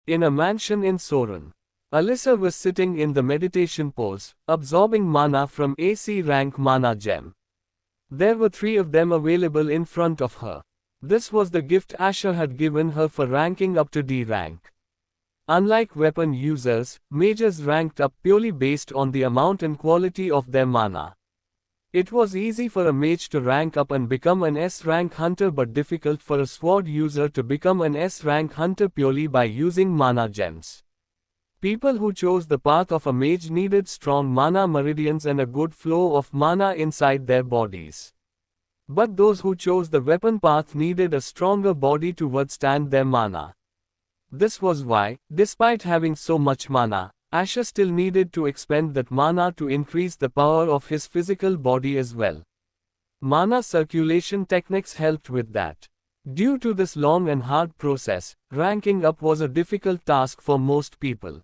In a mansion in Soren, Alyssa was sitting in the meditation pose, absorbing mana from AC rank mana gem. There were 3 of them available in front of her. This was the gift Asher had given her for ranking up to D rank. Unlike weapon users, mages ranked up purely based on the amount and quality of their mana. It was easy for a mage to rank up and become an S-rank hunter, but difficult for a sword user to become an S-rank hunter purely by using mana gems. People who chose the path of a mage needed strong mana meridians and a good flow of mana inside their bodies. But those who chose the weapon path needed a stronger body to withstand their mana. This was why, despite having so much mana, Asher still needed to expend that mana to increase the power of his physical body as well. Mana circulation techniques helped with that. Due to this long and hard process, ranking up was a difficult task for most people.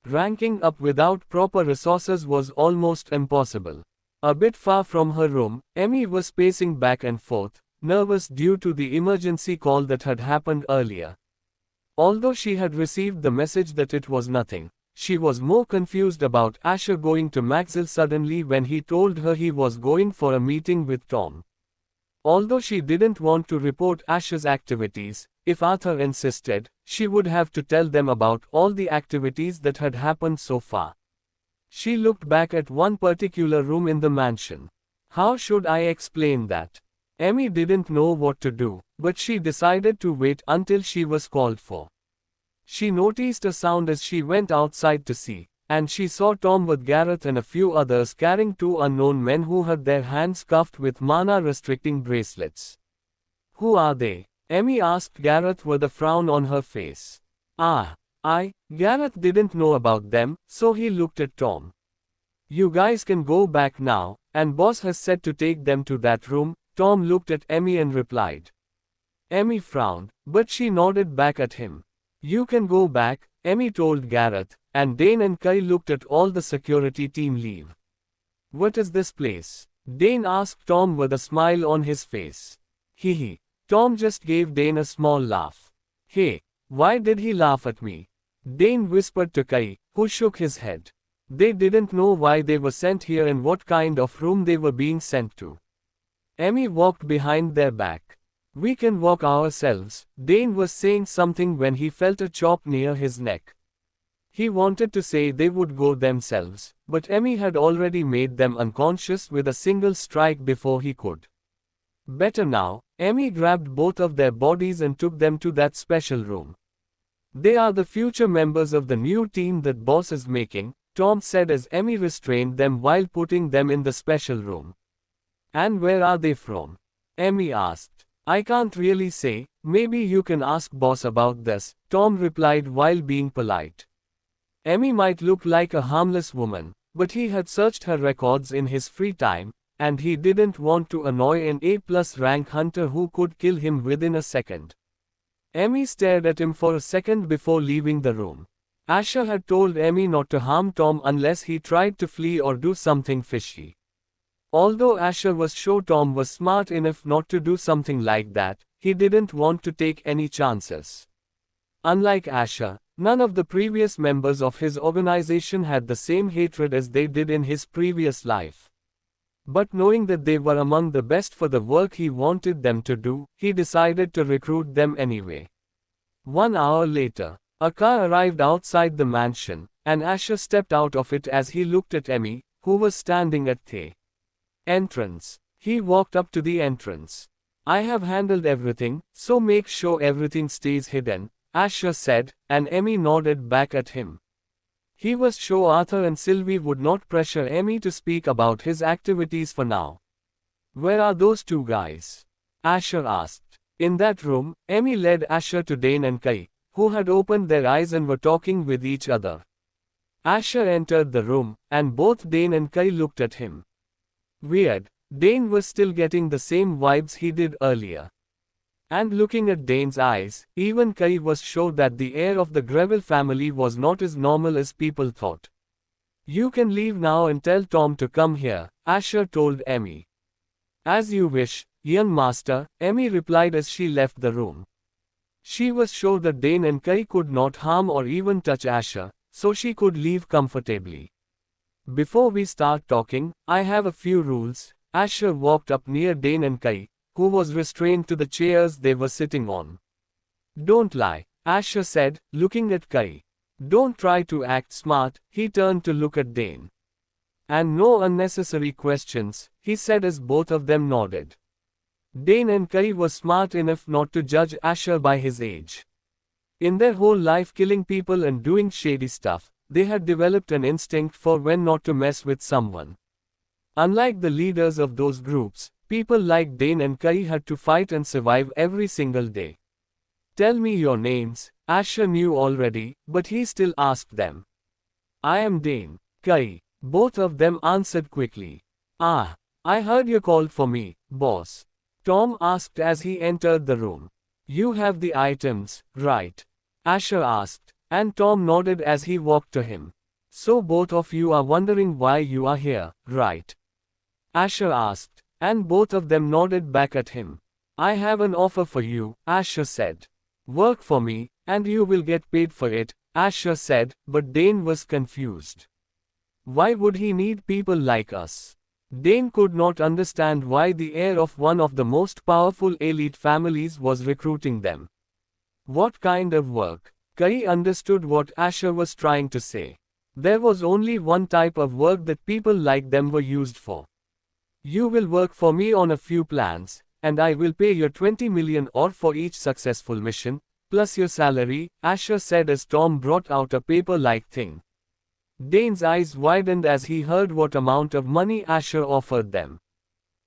Ranking up without proper resources was almost impossible. A bit far from her room, Emmy was pacing back and forth, nervous due to the emergency call that had happened earlier. Although she had received the message that it was nothing, she was more confused about Asher going to Maxwell suddenly when he told her he was going for a meeting with Tom. Although she didn't want to report Asher's activities, if Arthur insisted, she would have to tell them about all the activities that had happened so far. She looked back at one particular room in the mansion. How should I explain that? Emmy didn't know what to do, but she decided to wait until she was called for. She noticed a sound as she went outside to see, and she saw Tom with Gareth and a few others carrying 2 unknown men who had their hands cuffed with mana-restricting bracelets. "Who are they?" Emmy asked Gareth with a frown on her face. Gareth didn't know about them, so he looked at Tom. "You guys can go back now, and boss has said to take them to that room." Tom looked at Emmy and replied. Emmy frowned, but she nodded back at him. "You can go back," Emmy told Gareth, and Dane and Kai looked at all the security team leave. "What is this place?" Dane asked Tom with a smile on his face. Hee. Tom just gave Dane a small laugh. "Hey, why did he laugh at me?" Dane whispered to Kai, who shook his head. They didn't know why they were sent here and what kind of room they were being sent to. Emmy walked behind their back. "We can walk ourselves," Dane was saying something when he felt a chop near his neck. He wanted to say they would go themselves, but Emmy had already made them unconscious with a single strike before he could. Better now, Emmy grabbed both of their bodies and took them to that special room. "They are the future members of the new team that boss is making," Tom said as Emmy restrained them while putting them in the special room. "And where are they from?" Emmy asked. "I can't really say, maybe you can ask boss about this," Tom replied while being polite. Emmy might look like a harmless woman, but he had searched her records in his free time, and he didn't want to annoy an A+ rank hunter who could kill him within a second. Emmy stared at him for a second before leaving the room. Asher had told Emmy not to harm Tom unless he tried to flee or do something fishy. Although Asher was sure Tom was smart enough not to do something like that, he didn't want to take any chances. Unlike Asher, none of the previous members of his organization had the same hatred as they did in his previous life. But knowing that they were among the best for the work he wanted them to do, he decided to recruit them anyway. 1 hour later, a car arrived outside the mansion, and Asher stepped out of it as he looked at Emmy, who was standing at the entrance. He walked up to the entrance. "I have handled everything, so make sure everything stays hidden," Asher said, and Emmy nodded back at him. He was sure Arthur and Sylvie would not pressure Emmy to speak about his activities for now. "Where are those 2 guys?" Asher asked. In that room, Emmy led Asher to Dane and Kai, who had opened their eyes and were talking with each other. Asher entered the room, and both Dane and Kai looked at him. Weird, Dane was still getting the same vibes he did earlier. And looking at Dane's eyes, even Kai was sure that the heir of the Greville family was not as normal as people thought. "You can leave now and tell Tom to come here," Asher told Emmy. "As you wish, young master," Emmy replied as she left the room. She was sure that Dane and Kai could not harm or even touch Asher, so she could leave comfortably. Before we start talking, I have a few rules. Asher walked up near Dane and Kai, who was restrained to the chairs they were sitting on. Don't lie, Asher said, looking at Kai. Don't try to act smart, he turned to look at Dane. And no unnecessary questions, he said as both of them nodded. Dane and Kai were smart enough not to judge Asher by his age. In their whole life killing people and doing shady stuff, they had developed an instinct for when not to mess with someone. Unlike the leaders of those groups, people like Dane and Kai had to fight and survive every single day. Tell me your names, Asher knew already, but he still asked them. I am Dane. Kai. Both of them answered quickly. Ah, I heard you called for me, boss. Tom asked as he entered the room. You have the items, right? Asher asked, and Tom nodded as he walked to him. So both of you are wondering why you are here, right? Asher asked, and both of them nodded back at him. I have an offer for you, Asher said. Work for me, and you will get paid for it, Asher said, but Dane was confused. Why would he need people like us? Dane could not understand why the heir of one of the most powerful elite families was recruiting them. What kind of work? Kai understood what Asher was trying to say. There was only one type of work that people like them were used for. You will work for me on a few plans, and I will pay you 20 million or for each successful mission, plus your salary, Asher said as Tom brought out a paper-like thing. Dane's eyes widened as he heard what amount of money Asher offered them.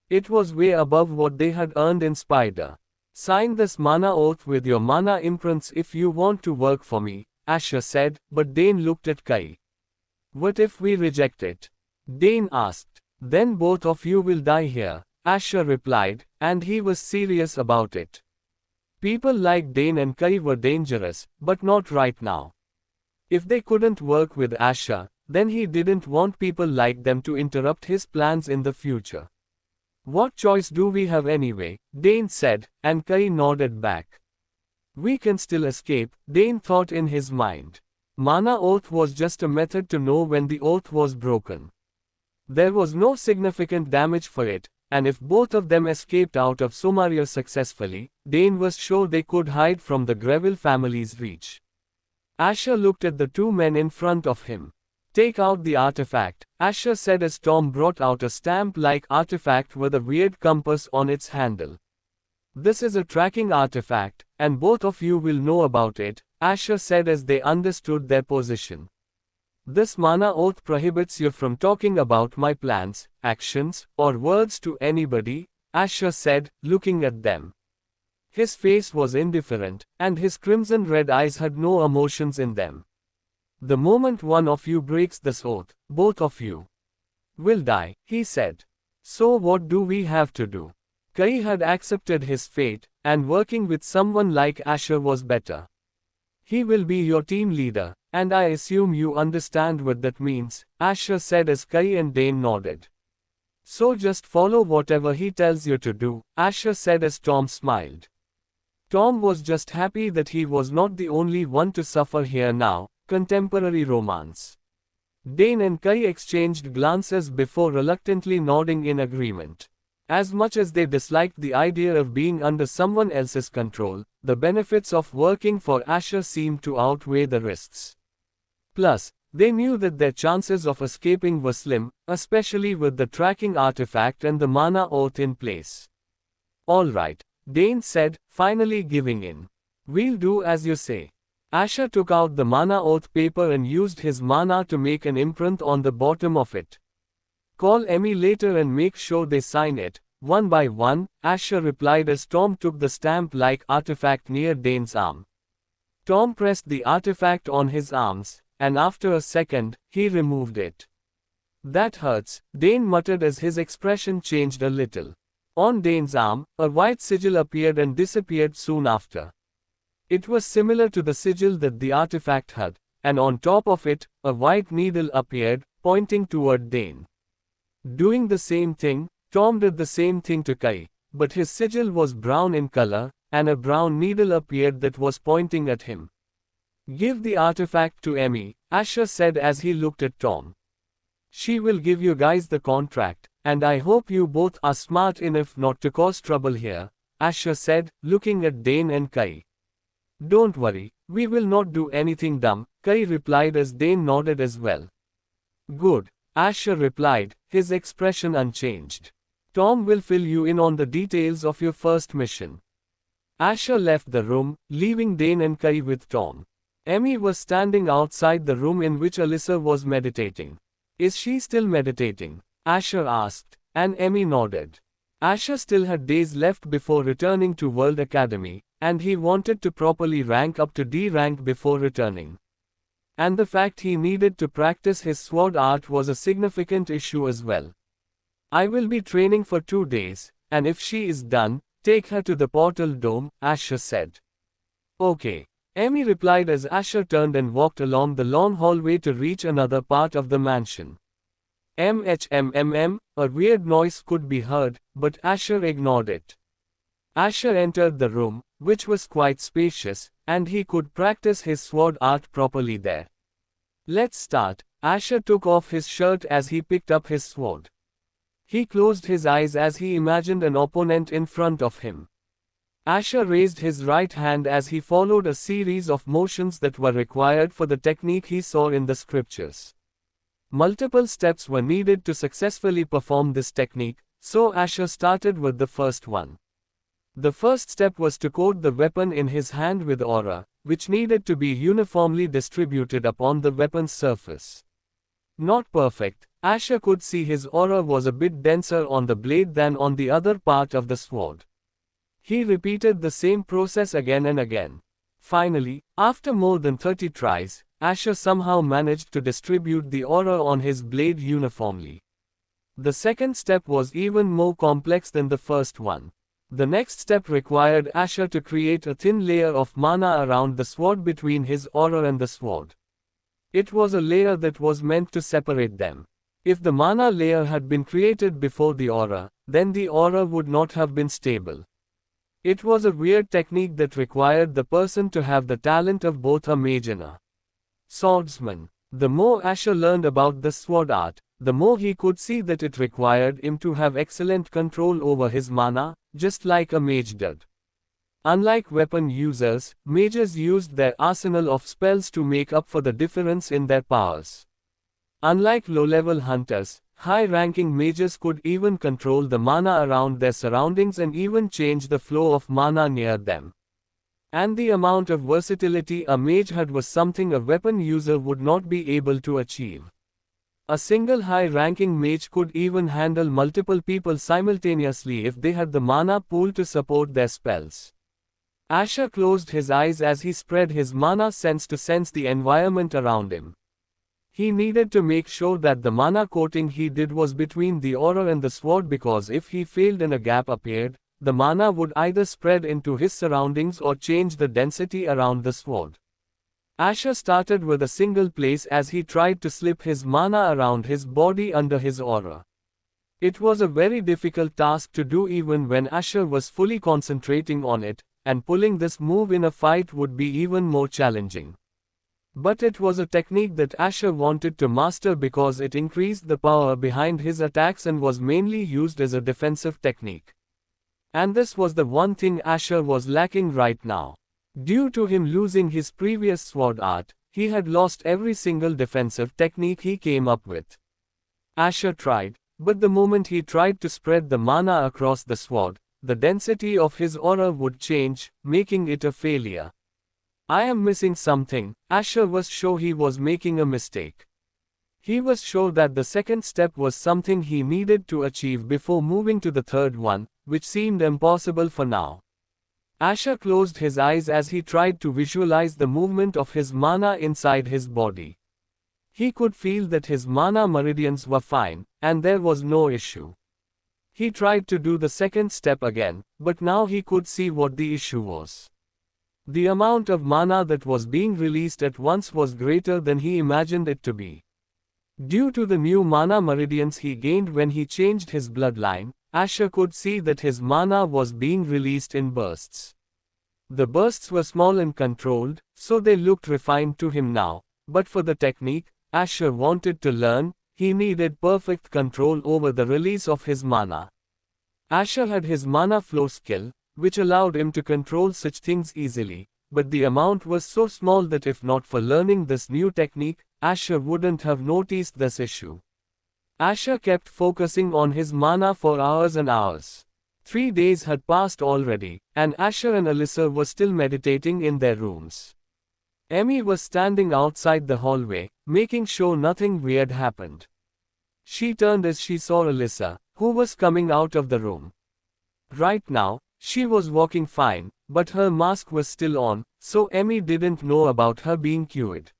It was way above what they had earned in Spider. Sign this mana oath with your mana imprints if you want to work for me, Asher said, but Dane looked at Kai. What if we reject it? Dane asked. Then both of you will die here, Asher replied, and he was serious about it. People like Dane and Kai were dangerous, but not right now. If they couldn't work with Asher, then he didn't want people like them to interrupt his plans in the future. What choice do we have anyway? Dane said, and Kai nodded back. We can still escape, Dane thought in his mind. Mana oath was just a method to know when the oath was broken. There was no significant damage for it, and if both of them escaped out of Somalia successfully, Dane was sure they could hide from the Greville family's reach. Asher looked at the two men in front of him. Take out the artifact, Asher said as Tom brought out a stamp-like artifact with a weird compass on its handle. This is a tracking artifact, and both of you will know about it, Asher said as they understood their position. This mana oath prohibits you from talking about my plans, actions, or words to anybody, Asher said, looking at them. His face was indifferent, and his crimson-red eyes had no emotions in them. The moment one of you breaks this oath, both of you will die, he said. So what do we have to do? Kai had accepted his fate, and working with someone like Asher was better. He will be your team leader, and I assume you understand what that means, Asher said as Kai and Dane nodded. So just follow whatever he tells you to do, Asher said as Tom smiled. Tom was just happy that he was not the only one to suffer here now. Contemporary romance. Dane and Kai exchanged glances before reluctantly nodding in agreement. As much as they disliked the idea of being under someone else's control, the benefits of working for Asher seemed to outweigh the risks. Plus, they knew that their chances of escaping were slim, especially with the tracking artifact and the mana oath in place. All right, Dane said, finally giving in. We'll do as you say. Asher took out the mana oath paper and used his mana to make an imprint on the bottom of it. Call Emmy later and make sure they sign it, one by one, Asher replied as Tom took the stamp-like artifact near Dane's arm. Tom pressed the artifact on his arms, and after a second, he removed it. That hurts, Dane muttered as his expression changed a little. On Dane's arm, a white sigil appeared and disappeared soon after. It was similar to the sigil that the artifact had, and on top of it, a white needle appeared, pointing toward Dane. Doing the same thing, Tom did the same thing to Kai, but his sigil was brown in color, and a brown needle appeared that was pointing at him. "Give the artifact to Emmy," Asher said as he looked at Tom. "She will give you guys the contract, and I hope you both are smart enough not to cause trouble here," Asher said, looking at Dane and Kai. "Don't worry, we will not do anything dumb," Kai replied as Dane nodded as well. "Good," Asher replied, his expression unchanged. "Tom will fill you in on the details of your first mission." Asher left the room, leaving Dane and Kai with Tom. Emmy was standing outside the room in which Alyssa was meditating. "Is she still meditating?" Asher asked, and Emmy nodded. Asher still had days left before returning to World Academy, and he wanted to properly rank up to D rank before returning. And the fact he needed to practice his sword art was a significant issue as well. "I will be training for 2 days, and if she is done, take her to the portal dome," Asher said. "Okay," Emmy replied as Asher turned and walked along the long hallway to reach another part of the mansion. A weird noise could be heard, but Asher ignored it. Asher entered the room, which was quite spacious, and he could practice his sword art properly there. "Let's start." Asher took off his shirt as he picked up his sword. He closed his eyes as he imagined an opponent in front of him. Asher raised his right hand as he followed a series of motions that were required for the technique he saw in the scriptures. Multiple steps were needed to successfully perform this technique, so Asher started with the first one. The first step was to coat the weapon in his hand with aura, which needed to be uniformly distributed upon the weapon's surface. Not perfect, Asher could see his aura was a bit denser on the blade than on the other part of the sword. He repeated the same process again and again. Finally, after more than 30 tries, Asher somehow managed to distribute the aura on his blade uniformly. The second step was even more complex than the first one. The next step required Asher to create a thin layer of mana around the sword between his aura and the sword. It was a layer that was meant to separate them. If the mana layer had been created before the aura, then the aura would not have been stable. It was a weird technique that required the person to have the talent of both a mage and a swordsman. The more Asher learned about the sword art, the more he could see that it required him to have excellent control over his mana, just like a mage did. Unlike weapon users, mages used their arsenal of spells to make up for the difference in their powers. Unlike low-level hunters, high-ranking mages could even control the mana around their surroundings and even change the flow of mana near them. And the amount of versatility a mage had was something a weapon user would not be able to achieve. A single high-ranking mage could even handle multiple people simultaneously if they had the mana pool to support their spells. Asher closed his eyes as he spread his mana sense to sense the environment around him. He needed to make sure that the mana coating he did was between the aura and the sword, because if he failed and a gap appeared, the mana would either spread into his surroundings or change the density around the sword. Asher started with a single place as he tried to slip his mana around his body under his aura. It was a very difficult task to do even when Asher was fully concentrating on it, and pulling this move in a fight would be even more challenging. But it was a technique that Asher wanted to master because it increased the power behind his attacks and was mainly used as a defensive technique. And this was the one thing Asher was lacking right now. Due to him losing his previous sword art, he had lost every single defensive technique he came up with. Asher tried, but the moment he tried to spread the mana across the sword, the density of his aura would change, making it a failure. I am missing something. Asher was sure he was making a mistake. He was sure that the second step was something he needed to achieve before moving to the third one, which seemed impossible for now. Asher closed his eyes as he tried to visualize the movement of his mana inside his body. He could feel that his mana meridians were fine, and there was no issue. He tried to do the second step again, but now he could see what the issue was. The amount of mana that was being released at once was greater than he imagined it to be. Due to the new mana meridians he gained when he changed his bloodline, Asher could see that his mana was being released in bursts. The bursts were small and controlled, so they looked refined to him now, but for the technique Asher wanted to learn, he needed perfect control over the release of his mana. Asher had his mana flow skill, which allowed him to control such things easily, but the amount was so small that if not for learning this new technique, Asher wouldn't have noticed this issue. Asher kept focusing on his mana for hours and hours. 3 days had passed already, and Asher and Alyssa were still meditating in their rooms. Emmy was standing outside the hallway, making sure nothing weird happened. She turned as she saw Alyssa, who was coming out of the room. Right now, she was walking fine, but her mask was still on, so Emmy didn't know about her being cured.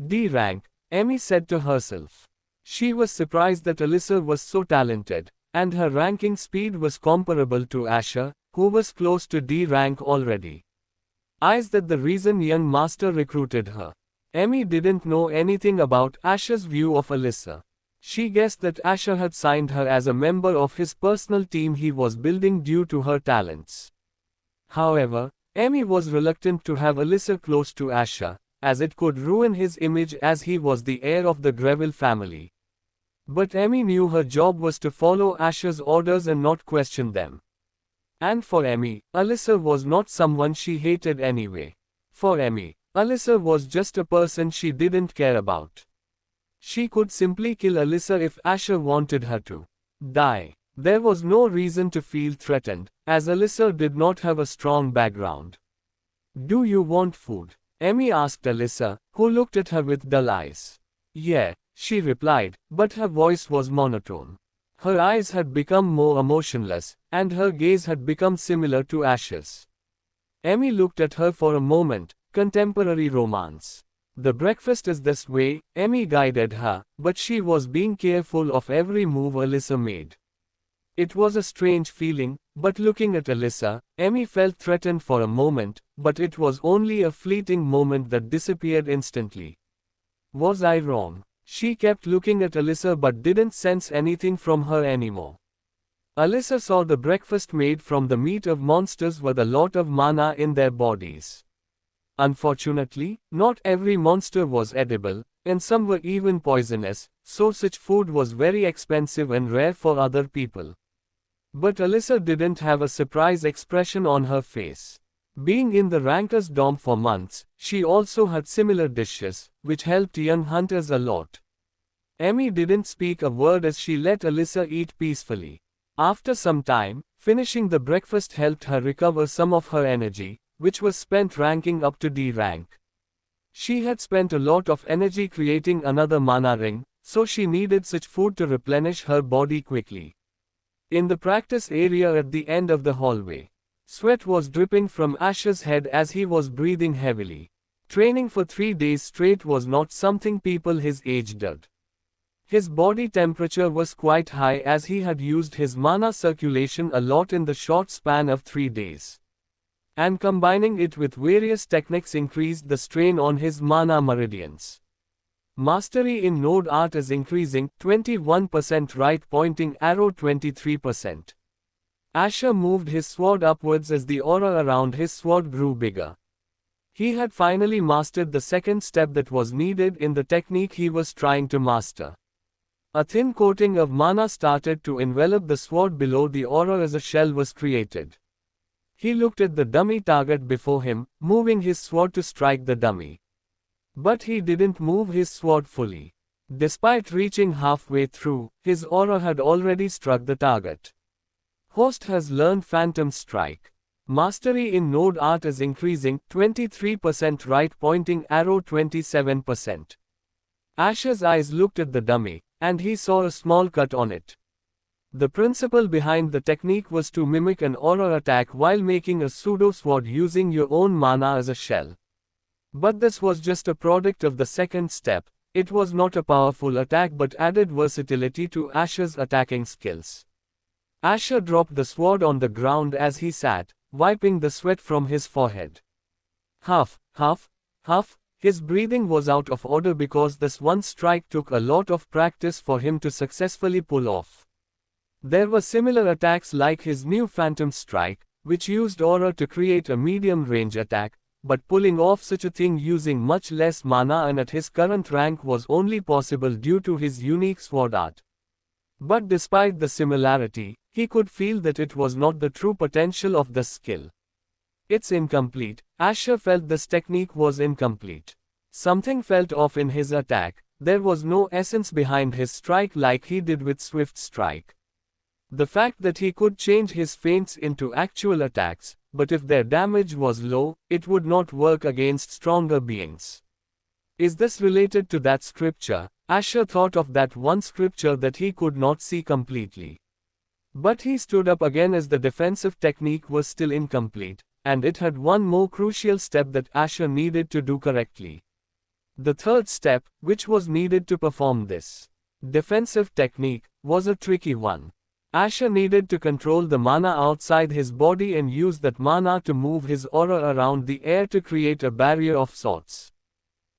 D rank, Emmy said to herself. She was surprised that Alyssa was so talented, and her ranking speed was comparable to Asher, who was close to D rank already. Is that the reason young master recruited her? Emmy didn't know anything about Asher's view of Alyssa. She guessed that Asher had signed her as a member of his personal team he was building due to her talents. However, Emmy was reluctant to have Alyssa close to Asher, as it could ruin his image as he was the heir of the Greville family. But Emmy knew her job was to follow Asher's orders and not question them. And for Emmy, Alyssa was not someone she hated anyway. For Emmy, Alyssa was just a person she didn't care about. She could simply kill Alyssa if Asher wanted her to die. There was no reason to feel threatened, as Alyssa did not have a strong background. Do you want food? Emmy asked Alyssa, who looked at her with dull eyes. Yeah, she replied, but her voice was monotone. Her eyes had become more emotionless, and her gaze had become similar to Asher's. Emmy looked at her for a moment. Contemporary romance. The breakfast is this way, Emmy guided her, but she was being careful of every move Alyssa made. It was a strange feeling, but looking at Alyssa, Emmy felt threatened for a moment, but it was only a fleeting moment that disappeared instantly. Was I wrong? She kept looking at Alyssa but didn't sense anything from her anymore. Alyssa saw the breakfast made from the meat of monsters with a lot of mana in their bodies. Unfortunately, not every monster was edible, and some were even poisonous, so such food was very expensive and rare for other people. But Alyssa didn't have a surprised expression on her face. Being in the Ranker's dorm for months, she also had similar dishes, which helped young hunters a lot. Emmy didn't speak a word as she let Alyssa eat peacefully. After some time, finishing the breakfast helped her recover some of her energy, which was spent ranking up to D rank. She had spent a lot of energy creating another mana ring, so she needed such food to replenish her body quickly. In the practice area at the end of the hallway, sweat was dripping from Asher's head as he was breathing heavily. Training for 3 days straight was not something people his age did. His body temperature was quite high as he had used his mana circulation a lot in the short span of 3 days. And combining it with various techniques increased the strain on his mana meridians. Mastery in node art is increasing, 21% right pointing arrow 23%. Asher moved his sword upwards as the aura around his sword grew bigger. He had finally mastered the second step that was needed in the technique he was trying to master. A thin coating of mana started to envelop the sword below the aura as a shell was created. He looked at the dummy target before him, moving his sword to strike the dummy. But he didn't move his sword fully. Despite reaching halfway through, his aura had already struck the target. Host has learned Phantom Strike. Mastery in node art is increasing, 23% right pointing arrow 27%. Asher's eyes looked at the dummy, and he saw a small cut on it. The principle behind the technique was to mimic an aura attack while making a pseudo-sword using your own mana as a shell. But this was just a product of the second step. It was not a powerful attack but added versatility to Asher's attacking skills. Asher dropped the sword on the ground as he sat, wiping the sweat from his forehead. Huff, huff, huff. His breathing was out of order because this one strike took a lot of practice for him to successfully pull off. There were similar attacks like his new Phantom Strike, which used aura to create a medium-range attack, but pulling off such a thing using much less mana and at his current rank was only possible due to his unique sword art. But despite the similarity, he could feel that it was not the true potential of the skill. It's incomplete. Asher felt this technique was incomplete. Something felt off in his attack. There was no essence behind his strike like he did with Swift Strike. The fact that he could change his feints into actual attacks, but if their damage was low, it would not work against stronger beings. Is this related to that scripture? Asher thought of that one scripture that he could not see completely. But he stood up again as the defensive technique was still incomplete, and it had one more crucial step that Asher needed to do correctly. The third step, which was needed to perform this defensive technique, was a tricky one. Asher needed to control the mana outside his body and use that mana to move his aura around the air to create a barrier of sorts.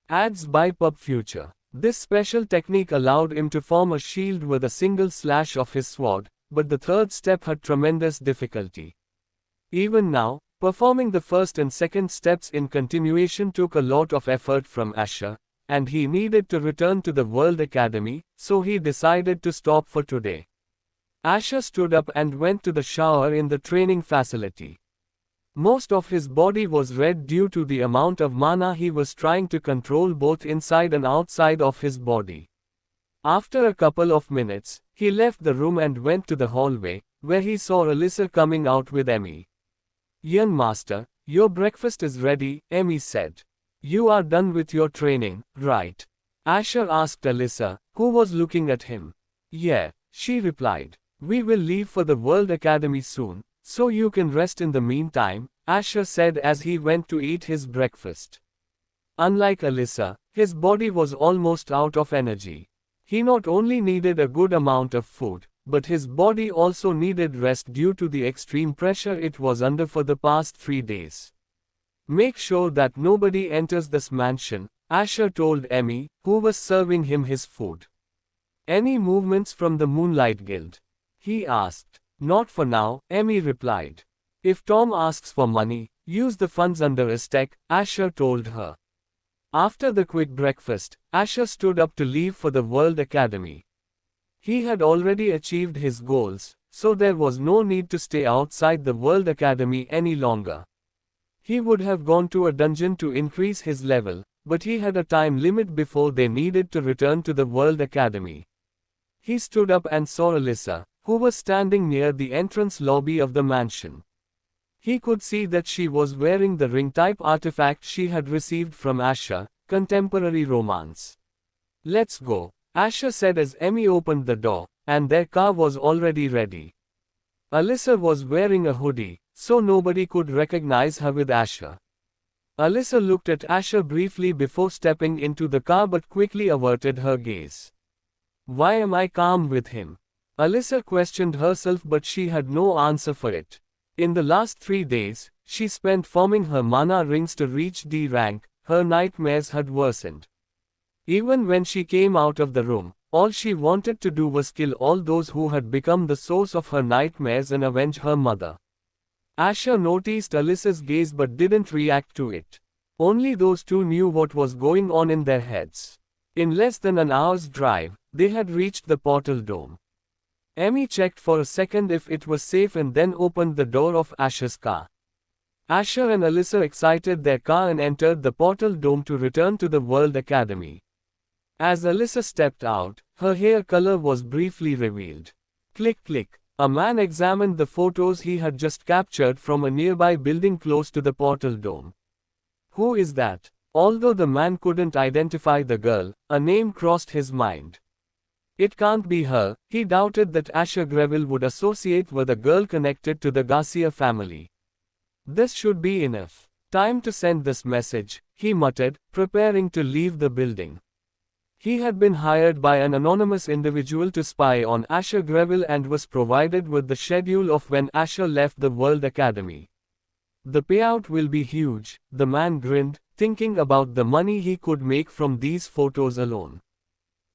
Adds by Pub Future. This special technique allowed him to form a shield with a single slash of his sword, but the third step had tremendous difficulty. Even now, performing the first and second steps in continuation took a lot of effort from Asher, and he needed to return to the World Academy, so he decided to stop for today. Asher stood up and went to the shower in the training facility. Most of his body was red due to the amount of mana he was trying to control both inside and outside of his body. After a couple of minutes, he left the room and went to the hallway, where he saw Alyssa coming out with Emmy. "Young master, your breakfast is ready," Emmy said. "You are done with your training, right?" Asher asked Alyssa, who was looking at him. "Yeah," she replied. "We will leave for the World Academy soon, so you can rest in the meantime," Asher said as he went to eat his breakfast. Unlike Alyssa, his body was almost out of energy. He not only needed a good amount of food, but his body also needed rest due to the extreme pressure it was under for the past 3 days. "Make sure that nobody enters this mansion," Asher told Emmy, who was serving him his food. "Any movements from the Moonlight Guild?" he asked. "Not for now," Emmy replied. "If Tom asks for money, use the funds under a stack," Asher told her. After the quick breakfast, Asher stood up to leave for the World Academy. He had already achieved his goals, so there was no need to stay outside the World Academy any longer. He would have gone to a dungeon to increase his level, but he had a time limit before they needed to return to the World Academy. He stood up and saw Alyssa, who was standing near the entrance lobby of the mansion. He could see that she was wearing the ring-type artifact she had received from Asher, Contemporary Romance. "Let's go," Asher said as Emmy opened the door, and their car was already ready. Alyssa was wearing a hoodie, so nobody could recognize her with Asher. Alyssa looked at Asher briefly before stepping into the car but quickly averted her gaze. "Why am I calm with him?" Alyssa questioned herself, but she had no answer for it. In the last 3 days, she spent forming her mana rings to reach D rank. Her nightmares had worsened. Even when she came out of the room, all she wanted to do was kill all those who had become the source of her nightmares and avenge her mother. Asher noticed Alyssa's gaze but didn't react to it. Only those two knew what was going on in their heads. In less than an hour's drive, they had reached the portal dome. Emmy checked for a second if it was safe and then opened the door of Asher's car. Asher and Alyssa exited their car and entered the portal dome to return to the World Academy. As Alyssa stepped out, her hair color was briefly revealed. Click click. A man examined the photos he had just captured from a nearby building close to the portal dome. Who is that? Although the man couldn't identify the girl, a name crossed his mind. It can't be her. He doubted that Asher Greville would associate with a girl connected to the Garcia family. This should be enough. Time to send this message, he muttered, preparing to leave the building. He had been hired by an anonymous individual to spy on Asher Greville and was provided with the schedule of when Asher left the World Academy. The payout will be huge, the man grinned, thinking about the money he could make from these photos alone.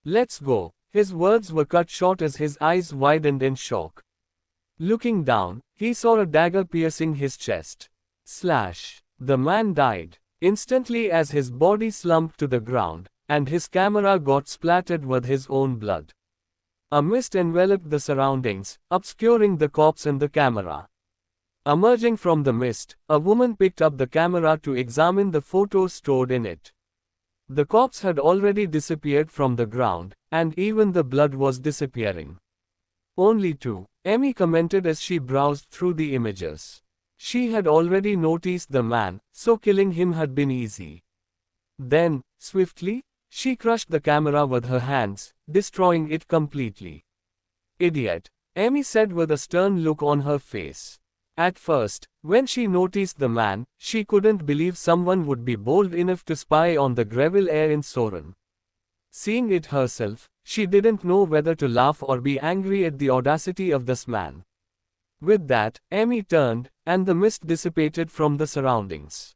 "Let's go." His words were cut short as his eyes widened in shock. Looking down, he saw a dagger piercing his chest. Slash. The man died instantly as his body slumped to the ground, and his camera got splattered with his own blood. A mist enveloped the surroundings, obscuring the corpse and the camera. Emerging from the mist, a woman picked up the camera to examine the photos stored in it. The corpse had already disappeared from the ground, and even the blood was disappearing. Only two, Emmy commented as she browsed through the images. She had already noticed the man, so killing him had been easy. Then, swiftly, she crushed the camera with her hands, destroying it completely. Idiot, Emmy said with a stern look on her face. At first, when she noticed the man, she couldn't believe someone would be bold enough to spy on the Greville heir in Soren. Seeing it herself, she didn't know whether to laugh or be angry at the audacity of this man. With that, Emmy turned, and the mist dissipated from the surroundings.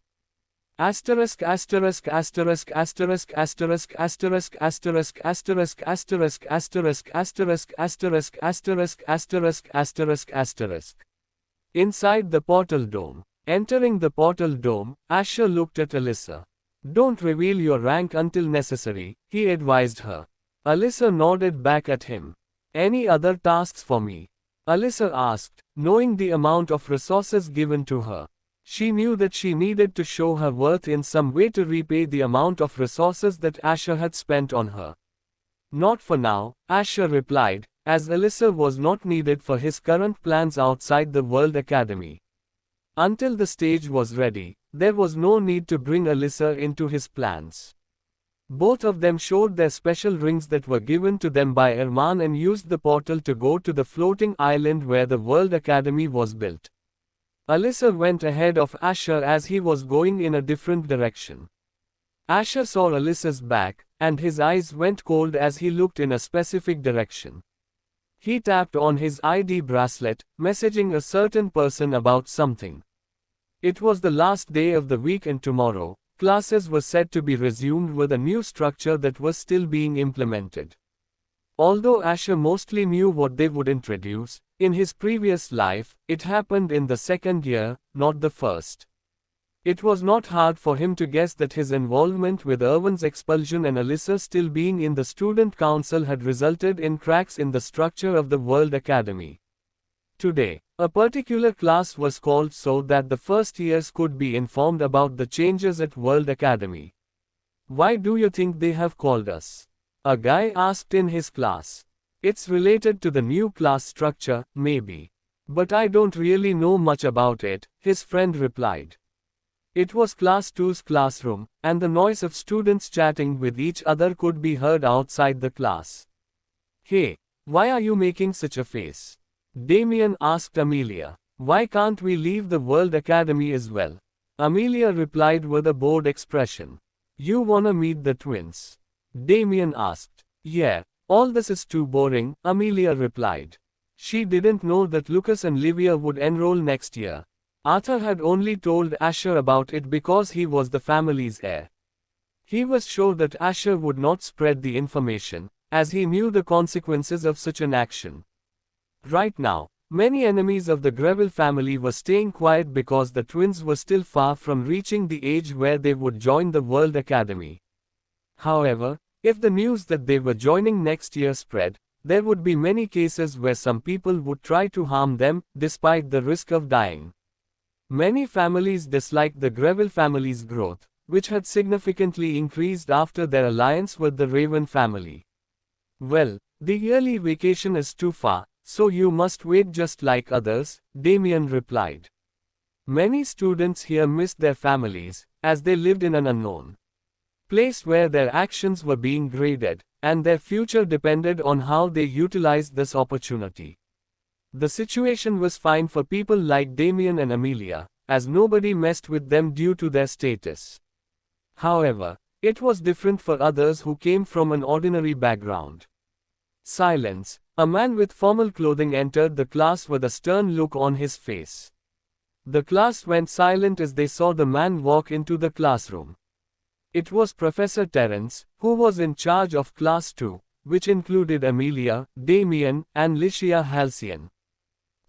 Asterisk asterisk asterisk asterisk asterisk asterisk asterisk asterisk asterisk asterisk asterisk asterisk asterisk asterisk asterisk asterisk. Inside the portal dome. Entering the portal dome, Asher looked at Alyssa. Don't reveal your rank until necessary, he advised her. Alyssa nodded back at him. Any other tasks for me? Alyssa asked, knowing the amount of resources given to her. She knew that she needed to show her worth in some way to repay the amount of resources that Asher had spent on her. Not for now, Asher replied, as Alyssa was not needed for his current plans outside the World Academy. Until the stage was ready, there was no need to bring Alyssa into his plans. Both of them showed their special rings that were given to them by Erman and used the portal to go to the floating island where the World Academy was built. Alyssa went ahead of Asher as he was going in a different direction. Asher saw Alyssa's back, and his eyes went cold as he looked in a specific direction. He tapped on his ID bracelet, messaging a certain person about something. It was the last day of the week and tomorrow, classes were set to be resumed with a new structure that was still being implemented. Although Asher mostly knew what they would introduce, in his previous life, it happened in the second year, not the first. It was not hard for him to guess that his involvement with Irwin's expulsion and Alyssa still being in the student council had resulted in cracks in the structure of the World Academy. Today, a particular class was called so that the first years could be informed about the changes at World Academy. Why do you think they have called us? A guy asked in his class. It's related to the new class structure, maybe. But I don't really know much about it, his friend replied. It was Class 2's classroom, and the noise of students chatting with each other could be heard outside the class. Hey, why are you making such a face? Damien asked Amelia. Why can't we leave the World Academy as well? Amelia replied with a bored expression. You wanna meet the twins? Damien asked. Yeah, all this is too boring, Amelia replied. She didn't know that Lucas and Livia would enroll next year. Arthur had only told Asher about it because he was the family's heir. He was sure that Asher would not spread the information, as he knew the consequences of such an action. Right now, many enemies of the Greville family were staying quiet because the twins were still far from reaching the age where they would join the World Academy. However, if the news that they were joining next year spread, there would be many cases where some people would try to harm them, despite the risk of dying. Many families disliked the Greville family's growth, which had significantly increased after their alliance with the Raven family. Well, the yearly vacation is too far, so you must wait just like others, Damien replied. Many students here missed their families, as they lived in an unknown place where their actions were being graded, and their future depended on how they utilized this opportunity. The situation was fine for people like Damien and Amelia, as nobody messed with them due to their status. However, it was different for others who came from an ordinary background. Silence. A man with formal clothing entered the class with a stern look on his face. The class went silent as they saw the man walk into the classroom. It was Professor Terence, who was in charge of Class 2, which included Amelia, Damien, and Licia Halcyon.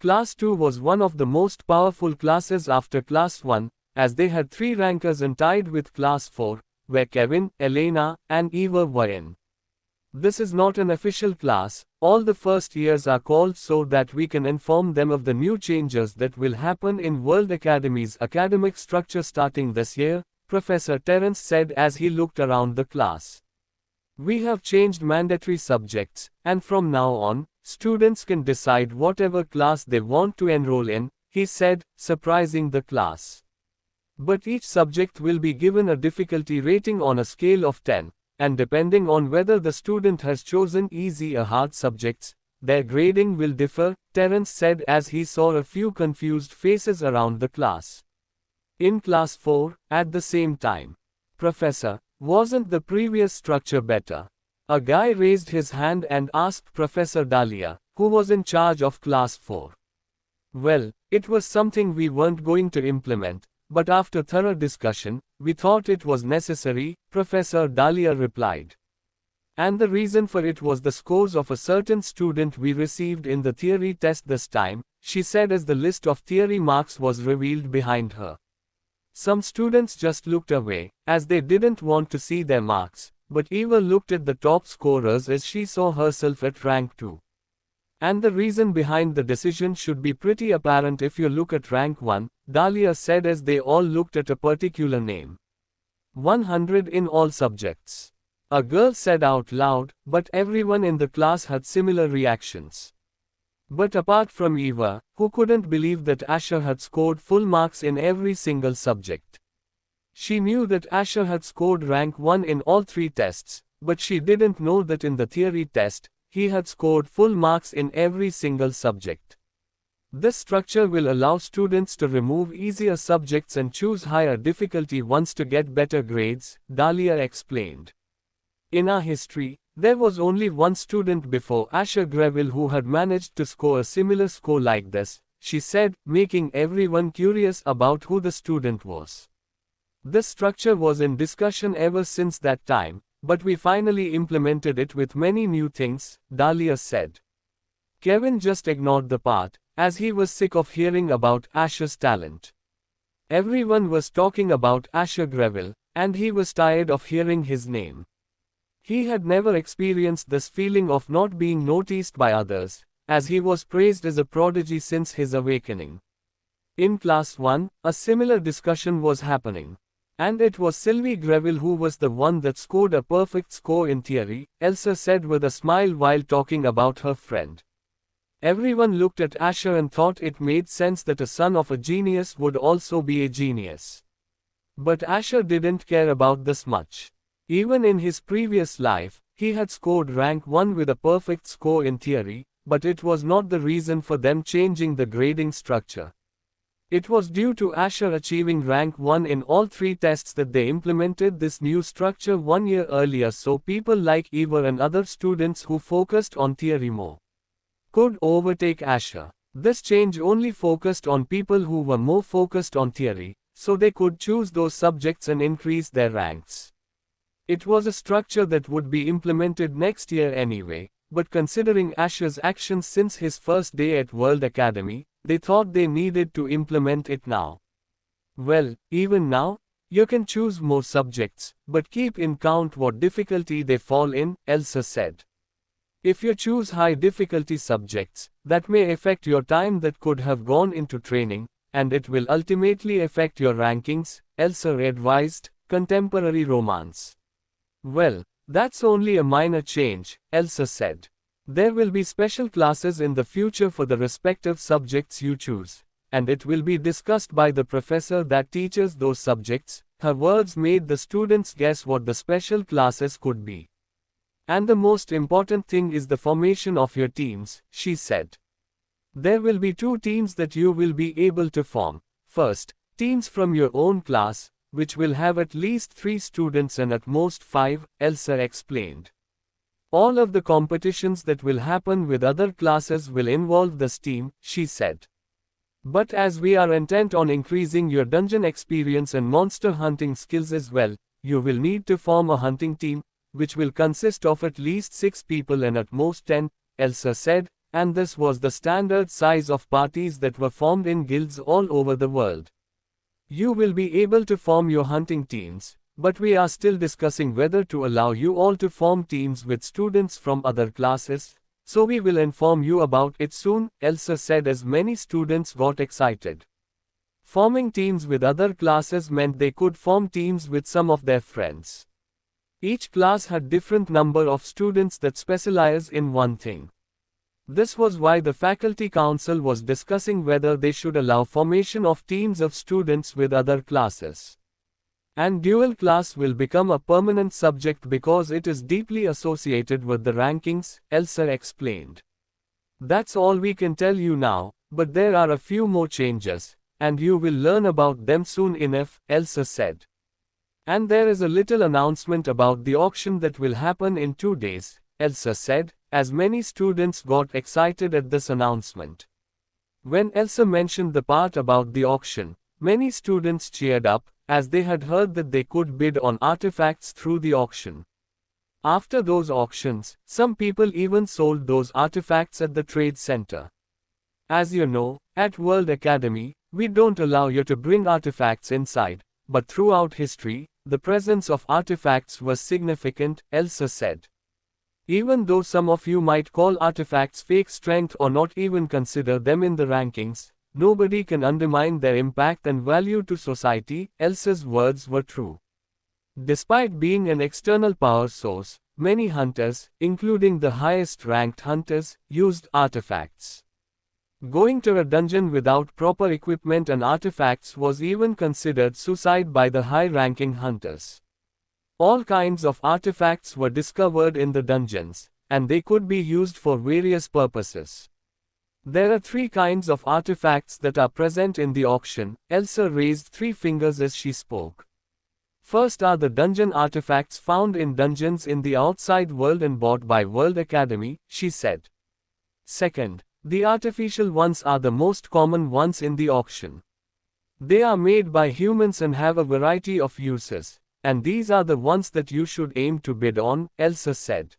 Class 2 was one of the most powerful classes after Class 1, as they had 3 rankers and tied with Class 4, where Kevin, Elena, and Eva were in. This is not an official class, all the first years are called so that we can inform them of the new changes that will happen in World Academy's academic structure starting this year, Professor Terence said as he looked around the class. We have changed mandatory subjects, and from now on, students can decide whatever class they want to enroll in, he said, surprising the class. But each subject will be given a difficulty rating on a scale of 10. And depending on whether the student has chosen easy or hard subjects, their grading will differ, Terence said as he saw a few confused faces around the class. In Class 4, at the same time, Professor, wasn't the previous structure better? A guy raised his hand and asked Professor Dahlia, who was in charge of Class 4. Well, it was something we weren't going to implement. But after thorough discussion, we thought it was necessary, Professor Dahlia replied. And the reason for it was the scores of a certain student we received in the theory test this time, she said as the list of theory marks was revealed behind her. Some students just looked away, as they didn't want to see their marks, but Eva looked at the top scorers as she saw herself at rank 2. And the reason behind the decision should be pretty apparent if you look at rank 1, Dahlia said as they all looked at a particular name. 100 in all subjects. A girl said out loud, but everyone in the class had similar reactions. But apart from Eva, who couldn't believe that Asher had scored full marks in every single subject. She knew that Asher had scored rank 1 in all 3 tests, but she didn't know that in the theory test, he had scored full marks in every single subject. This structure will allow students to remove easier subjects and choose higher difficulty ones to get better grades, Dahlia explained. In our history, there was only one student before Asher Greville who had managed to score a similar score like this, she said, making everyone curious about who the student was. This structure was in discussion ever since that time, but we finally implemented it with many new things, Dahlia said. Kevin just ignored the part, as he was sick of hearing about Asher's talent. Everyone was talking about Asher Greville, and he was tired of hearing his name. He had never experienced this feeling of not being noticed by others, as he was praised as a prodigy since his awakening. In Class 1, a similar discussion was happening. And it was Sylvie Greville who was the one that scored a perfect score in theory, Elsa said with a smile while talking about her friend. Everyone looked at Asher and thought it made sense that a son of a genius would also be a genius. But Asher didn't care about this much. Even in his previous life, he had scored rank 1 with a perfect score in theory, but it was not the reason for them changing the grading structure. It was due to Asher achieving rank 1 in all 3 tests that they implemented this new structure 1 year earlier so people like Eva and other students who focused on theory more could overtake Asher. This change only focused on people who were more focused on theory, so they could choose those subjects and increase their ranks. It was a structure that would be implemented next year anyway, but considering Asher's actions since his first day at World Academy, they thought they needed to implement it now. Well, even now, you can choose more subjects, but keep in count what difficulty they fall in, Elsa said. If you choose high difficulty subjects, that may affect your time that could have gone into training, and it will ultimately affect your rankings, Elsa advised, contemporary romance. Well, that's only a minor change, Elsa said. There will be special classes in the future for the respective subjects you choose, and it will be discussed by the professor that teaches those subjects. Her words made the students guess what the special classes could be. And the most important thing is the formation of your teams, she said. There will be 2 teams that you will be able to form. First, teams from your own class, which will have at least 3 students and at most 5, Elsa explained. All of the competitions that will happen with other classes will involve this team, she said. But as we are intent on increasing your dungeon experience and monster hunting skills as well, you will need to form a hunting team, which will consist of at least 6 people and at most 10, Elsa said, and this was the standard size of parties that were formed in guilds all over the world. You will be able to form your hunting teams, but we are still discussing whether to allow you all to form teams with students from other classes, so we will inform you about it soon, Elsa said as many students got excited. Forming teams with other classes meant they could form teams with some of their friends. Each class had different number of students that specialize in one thing. This was why the faculty council was discussing whether they should allow formation of teams of students with other classes. And dual class will become a permanent subject because it is deeply associated with the rankings, Elsa explained. That's all we can tell you now, but there are a few more changes, and you will learn about them soon enough, Elsa said. And there is a little announcement about the auction that will happen in 2 days, Elsa said, as many students got excited at this announcement. When Elsa mentioned the part about the auction, many students cheered up, as they had heard that they could bid on artifacts through the auction. After those auctions, some people even sold those artifacts at the trade center. As you know, at World Academy, we don't allow you to bring artifacts inside, but throughout history, the presence of artifacts was significant, Elsa said. Even though some of you might call artifacts fake strength or not even consider them in the rankings, nobody can undermine their impact and value to society, Elsa's words were true. Despite being an external power source, many hunters, including the highest ranked hunters, used artifacts. Going to a dungeon without proper equipment and artifacts was even considered suicide by the high-ranking hunters. All kinds of artifacts were discovered in the dungeons, and they could be used for various purposes. There are 3 kinds of artifacts that are present in the auction, Elsa raised 3 fingers as she spoke. First are the dungeon artifacts found in dungeons in the outside world and bought by World Academy, she said. Second, the artificial ones are the most common ones in the auction. They are made by humans and have a variety of uses, and these are the ones that you should aim to bid on, Elsa said.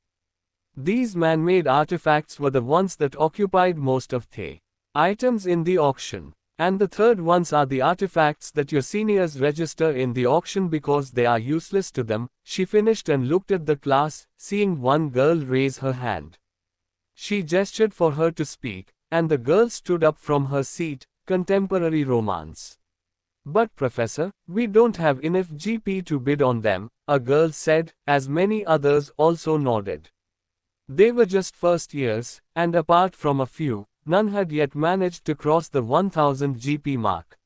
These man-made artifacts were the ones that occupied most of the items in the auction. And the third ones are the artifacts that your seniors register in the auction because they are useless to them, she finished and looked at the class, seeing one girl raise her hand. She gestured for her to speak, and the girl stood up from her seat, contemporary romance. But Professor, we don't have enough GP to bid on them, a girl said, as many others also nodded. They were just first years, and apart from a few, none had yet managed to cross the 1000 GP mark.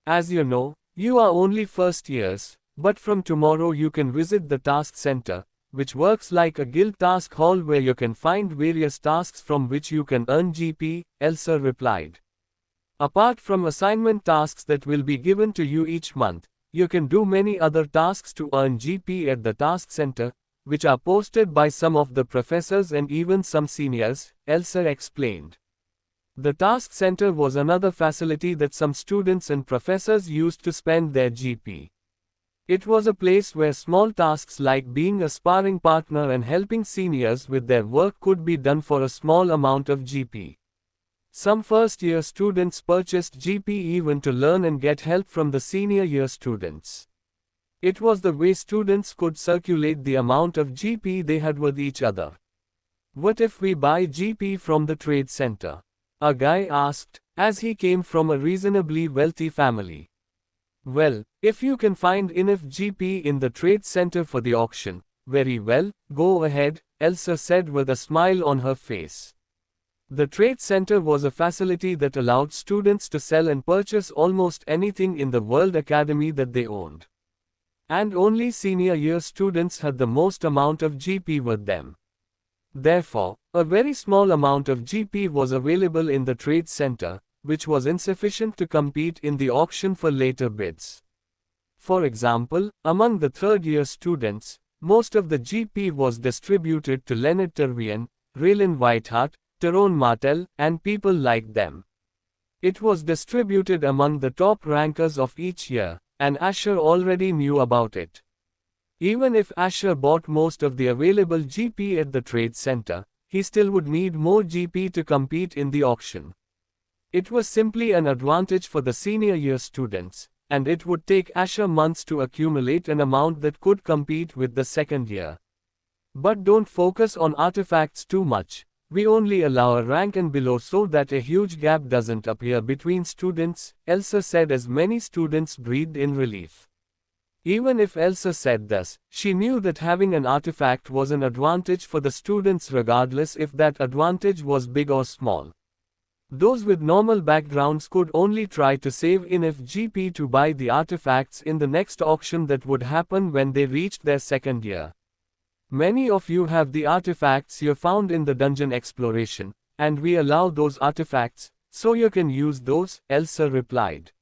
As you know, you are only first years, but from tomorrow you can visit the task center, which works like a guild task hall where you can find various tasks from which you can earn GP, Elsa replied. Apart from assignment tasks that will be given to you each month, you can do many other tasks to earn GP at the task center, which are posted by some of the professors and even some seniors, Elsa explained. The task center was another facility that some students and professors used to spend their GP. It was a place where small tasks like being a sparring partner and helping seniors with their work could be done for a small amount of GP. Some first-year students purchased GP even to learn and get help from the senior-year students. It was the way students could circulate the amount of GP they had with each other. What if we buy GP from the trade center? A guy asked, as he came from a reasonably wealthy family. Well, if you can find enough GP in the trade center for the auction, very well, go ahead, Elsa said with a smile on her face. The trade center was a facility that allowed students to sell and purchase almost anything in the World Academy that they owned. And only senior year students had the most amount of GP with them. Therefore, a very small amount of GP was available in the trade center, which was insufficient to compete in the auction for later bids. For example, among the third-year students, most of the GP was distributed to Leonard Tervian, Raylan Whiteheart, Tyrone Martell, and people like them. It was distributed among the top rankers of each year, and Asher already knew about it. Even if Asher bought most of the available GP at the trade center, he still would need more GP to compete in the auction. It was simply an advantage for the senior year students, and it would take Asher months to accumulate an amount that could compete with the second year. But don't focus on artifacts too much. We only allow a rank and below so that a huge gap doesn't appear between students, Elsa said as many students breathed in relief. Even if Elsa said this, she knew that having an artifact was an advantage for the students regardless if that advantage was big or small. Those with normal backgrounds could only try to save enough GP to buy the artifacts in the next auction that would happen when they reached their second year. Many of you have the artifacts you found in the dungeon exploration, and we allow those artifacts, so you can use those, Elsa replied.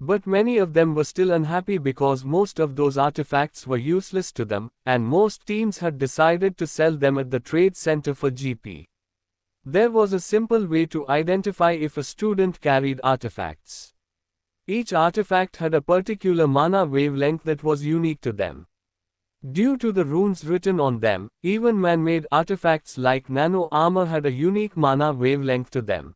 But many of them were still unhappy because most of those artifacts were useless to them, and most teams had decided to sell them at the trade center for GP. There was a simple way to identify if a student carried artifacts. Each artifact had a particular mana wavelength that was unique to them. Due to the runes written on them, even man-made artifacts like nano armor had a unique mana wavelength to them.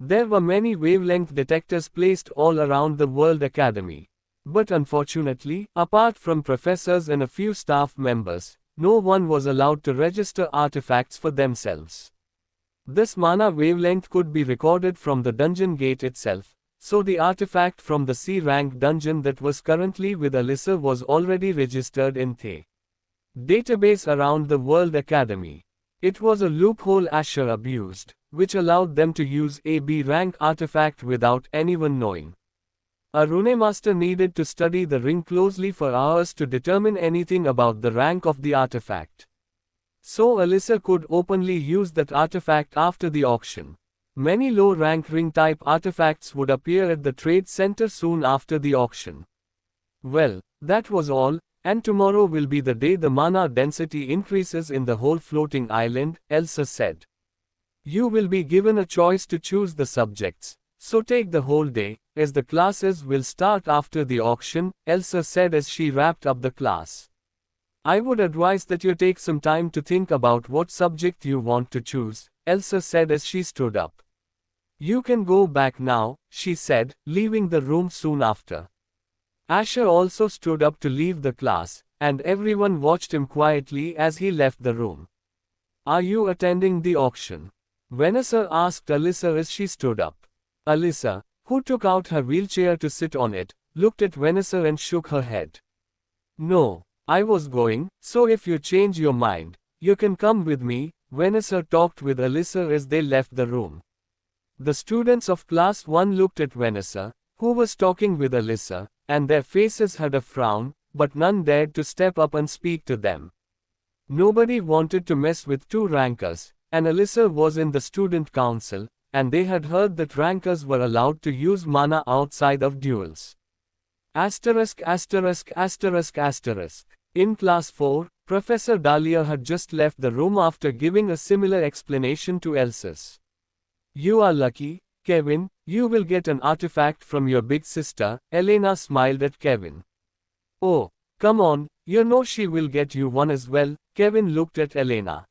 There were many wavelength detectors placed all around the World Academy. But unfortunately, apart from professors and a few staff members, no one was allowed to register artifacts for themselves. This mana wavelength could be recorded from the dungeon gate itself, so the artifact from the C-rank dungeon that was currently with Alyssa was already registered in the database around the World Academy. It was a loophole Asher abused, which allowed them to use a B-rank artifact without anyone knowing. A runemaster needed to study the ring closely for hours to determine anything about the rank of the artifact. So Alyssa could openly use that artifact after the auction. Many low-rank ring-type artifacts would appear at the trade center soon after the auction. Well, that was all, and tomorrow will be the day the mana density increases in the whole floating island, Elsa said. You will be given a choice to choose the subjects, so take the whole day, as the classes will start after the auction, Elsa said as she wrapped up the class. I would advise that you take some time to think about what subject you want to choose, Elsa said as she stood up. You can go back now, she said, leaving the room soon after. Asher also stood up to leave the class, and everyone watched him quietly as he left the room. Are you attending the auction? Vanessa asked Alyssa as she stood up. Alyssa, who took out her wheelchair to sit on it, looked at Vanessa and shook her head. No, I was going, so if you change your mind, you can come with me, Vanessa talked with Alyssa as they left the room. The students of Class 1 looked at Vanessa, who was talking with Alyssa, and their faces had a frown, but none dared to step up and speak to them. Nobody wanted to mess with two rankers, and Alyssa was in the student council, and they had heard that rankers were allowed to use mana outside of duels. Asterisk asterisk asterisk asterisk. In Class 4, Professor Dahlia had just left the room after giving a similar explanation to Elsa's. You are lucky, Kevin, you will get an artifact from your big sister, Elena smiled at Kevin. Oh, come on, you know she will get you one as well, Kevin looked at Elena.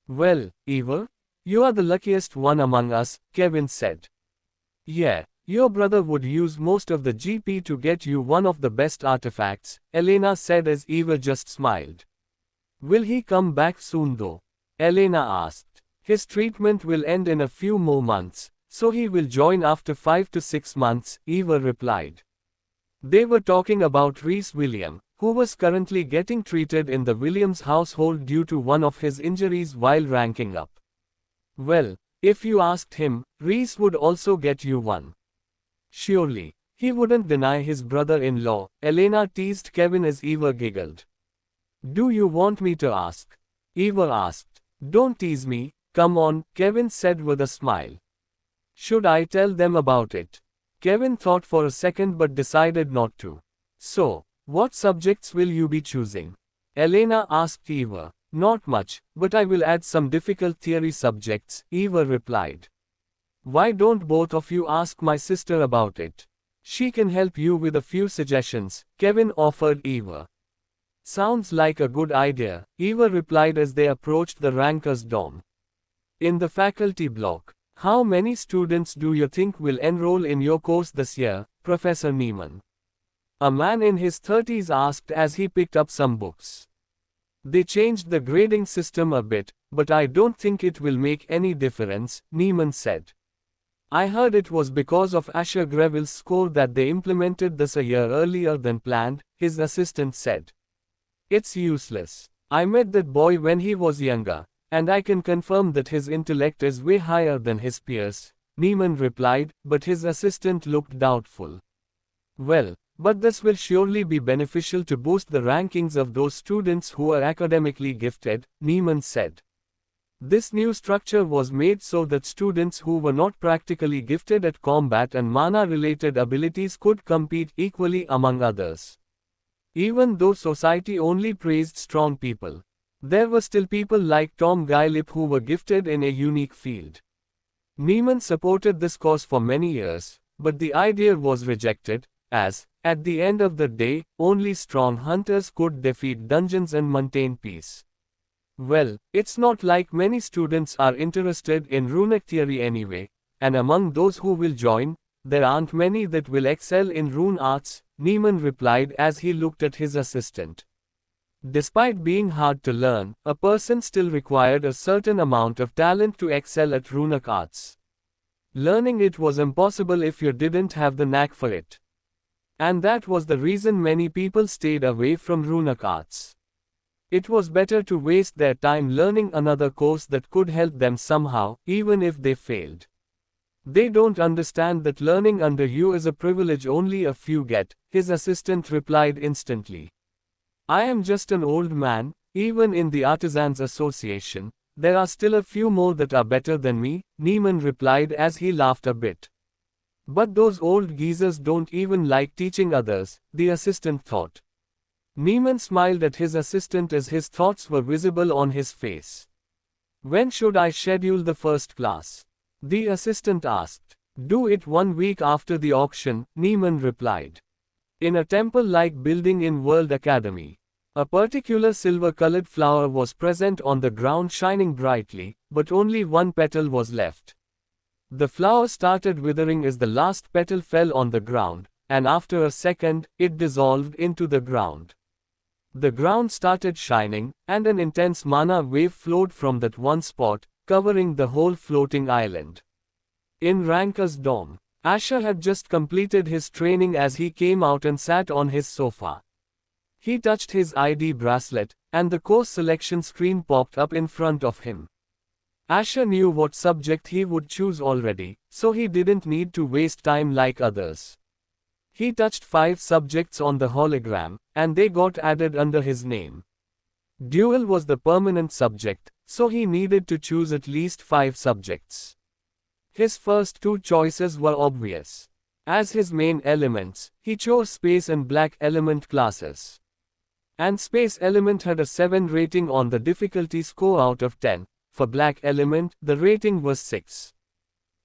Well, Eva, you are the luckiest one among us, Kevin said. Yeah, your brother would use most of the GP to get you one of the best artifacts, Elena said as Eva just smiled. Will he come back soon though? Elena asked. His treatment will end in a few more months, so he will join after 5 to 6 months, Eva replied. They were talking about Reese William, who was currently getting treated in the Williams household due to one of his injuries while ranking up. Well, if you asked him, Reese would also get you one. Surely, he wouldn't deny his brother-in-law, Elena teased Kevin as Eva giggled. Do you want me to ask? Eva asked. Don't tease me. Come on, Kevin said with a smile. Should I tell them about it? Kevin thought for a second but decided not to. So, what subjects will you be choosing? Elena asked Eva. Not much, but I will add some difficult theory subjects, Eva replied. Why don't both of you ask my sister about it? She can help you with a few suggestions, Kevin offered Eva. Sounds like a good idea, Eva replied as they approached the ranker's dorm. In the faculty block. How many students do you think will enroll in your course this year, Professor Neiman? A man in his 30s asked as he picked up some books. They changed the grading system a bit, but I don't think it will make any difference, Neiman said. I heard it was because of Asher Greville's score that they implemented this a year earlier than planned, his assistant said. It's useless. I met that boy when he was younger, and I can confirm that his intellect is way higher than his peers, Neiman replied, but his assistant looked doubtful. Well, but this will surely be beneficial to boost the rankings of those students who are academically gifted, Neiman said. This new structure was made so that students who were not practically gifted at combat and mana-related abilities could compete equally among others. Even though society only praised strong people, there were still people like Tom Guylip who were gifted in a unique field. Neiman supported this cause for many years, but the idea was rejected, as, at the end of the day, only strong hunters could defeat dungeons and maintain peace. Well, it's not like many students are interested in runic theory anyway, and among those who will join, there aren't many that will excel in rune arts, Neiman replied as he looked at his assistant. Despite being hard to learn, a person still required a certain amount of talent to excel at runic arts. Learning it was impossible if you didn't have the knack for it. And that was the reason many people stayed away from runic arts. It was better to waste their time learning another course that could help them somehow, even if they failed. They don't understand that learning under you is a privilege only a few get, his assistant replied instantly. I am just an old man, even in the Artisans Association, there are still a few more that are better than me, Neiman replied as he laughed a bit. But those old geezers don't even like teaching others, the assistant thought. Neiman smiled at his assistant as his thoughts were visible on his face. When should I schedule the first class? The assistant asked. Do it 1 week after the auction, Neiman replied. In a temple-like building in World Academy. A particular silver-colored flower was present on the ground shining brightly, but only one petal was left. The flower started withering as the last petal fell on the ground, and after a second, it dissolved into the ground. The ground started shining, and an intense mana wave flowed from that one spot, covering the whole floating island. In Ranker's dorm, Asher had just completed his training as he came out and sat on his sofa. He touched his ID bracelet, and the course selection screen popped up in front of him. Asher knew what subject he would choose already, so he didn't need to waste time like others. He touched 5 subjects on the hologram, and they got added under his name. Duel was the permanent subject, so he needed to choose at least 5 subjects. His first 2 choices were obvious. As his main elements, he chose Space and Black Element classes. And Space Element had a 7 rating on the difficulty score out of 10, for Black Element, the rating was 6.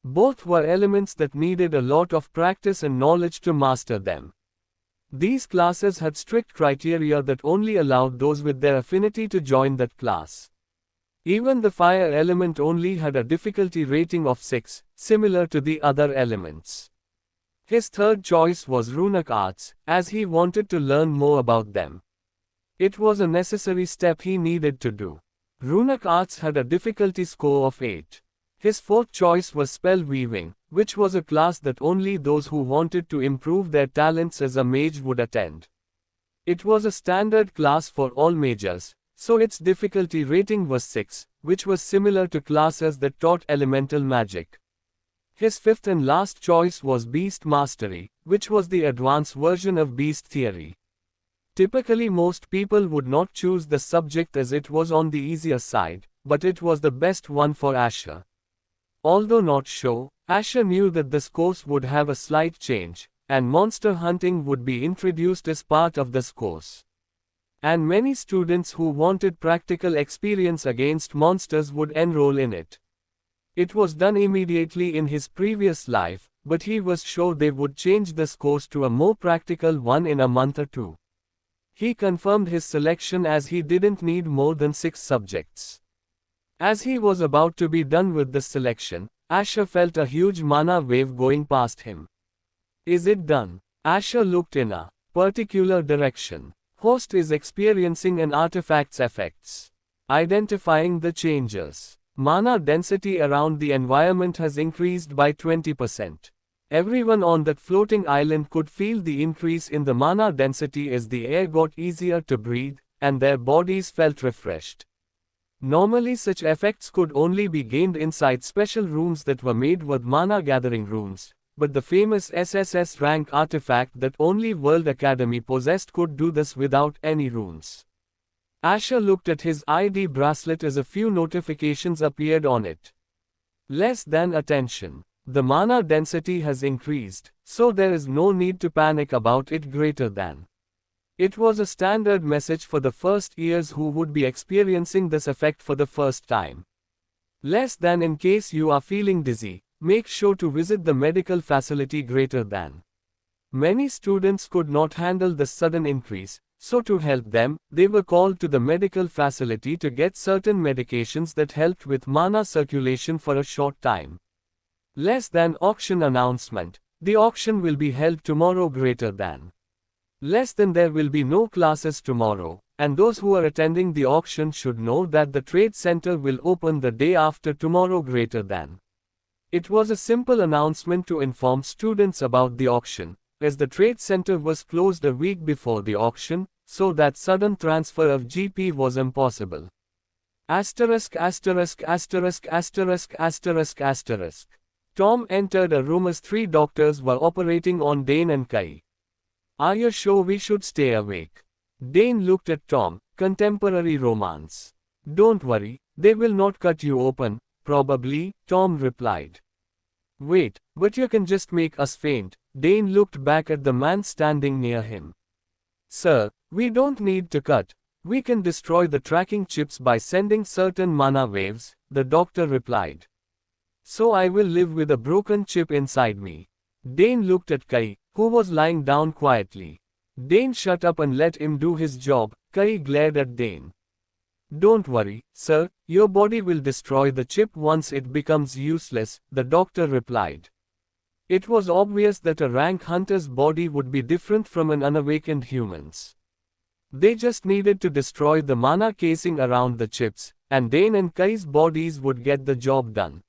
Both were elements that needed a lot of practice and knowledge to master them. These classes had strict criteria that only allowed those with their affinity to join that class. Even the fire element only had a difficulty rating of 6, similar to the other elements. His third choice was runic arts, as he wanted to learn more about them. It was a necessary step he needed to do. Runic arts had a difficulty score of 8. His fourth choice was spell weaving, which was a class that only those who wanted to improve their talents as a mage would attend. It was a standard class for all mages, so its difficulty rating was 6, which was similar to classes that taught elemental magic. His fifth and last choice was beast mastery, which was the advanced version of beast theory. Typically most people would not choose the subject as it was on the easier side, but it was the best one for Asher. Although not sure, Asher knew that this course would have a slight change, and monster hunting would be introduced as part of this course. And many students who wanted practical experience against monsters would enroll in it. It was done immediately in his previous life, but he was sure they would change this course to a more practical one in a month or 2. He confirmed his selection as he didn't need more than 6 subjects. As he was about to be done with the selection, Asher felt a huge mana wave going past him. Is it done? Asher looked in a particular direction. Host is experiencing an artifact's effects. Identifying the changes. Mana density around the environment has increased by 20%. Everyone on that floating island could feel the increase in the mana density as the air got easier to breathe, and their bodies felt refreshed. Normally such effects could only be gained inside special rooms that were made with mana gathering rooms, but the famous SSS rank artifact that only World Academy possessed could do this without any runes. Asher looked at his ID bracelet as a few notifications appeared on it. Less than attention. The mana density has increased, so there is no need to panic about it greater than. It was a standard message for the first years who would be experiencing this effect for the first time. Less than in case you are feeling dizzy, make sure to visit the medical facility greater than. Many students could not handle the sudden increase, so to help them, they were called to the medical facility to get certain medications that helped with mana circulation for a short time. Less than auction announcement. The auction will be held tomorrow greater than. Less than there will be no classes tomorrow, and those who are attending the auction should know that the trade center will open the day after tomorrow greater than. It was a simple announcement to inform students about the auction, as the trade center was closed a week before the auction, so that sudden transfer of GP was impossible. Asterisk asterisk asterisk asterisk asterisk asterisk. Tom entered a room as 3 doctors were operating on Dane and Kai. Are you sure we should stay awake? Dane looked at Tom. Contemporary romance. Don't worry, they will not cut you open, probably, Tom replied. Wait, but you can just make us faint. Dane looked back at the man standing near him. Sir, we don't need to cut. We can destroy the tracking chips by sending certain mana waves, the doctor replied. So I will live with a broken chip inside me. Dane looked at Kai, who was lying down quietly. Dane shut up and let him do his job. Kai glared at Dane. Don't worry, sir, your body will destroy the chip once it becomes useless, the doctor replied. It was obvious that a rank hunter's body would be different from an unawakened human's. They just needed to destroy the mana casing around the chips, and Dane and Kai's bodies would get the job done.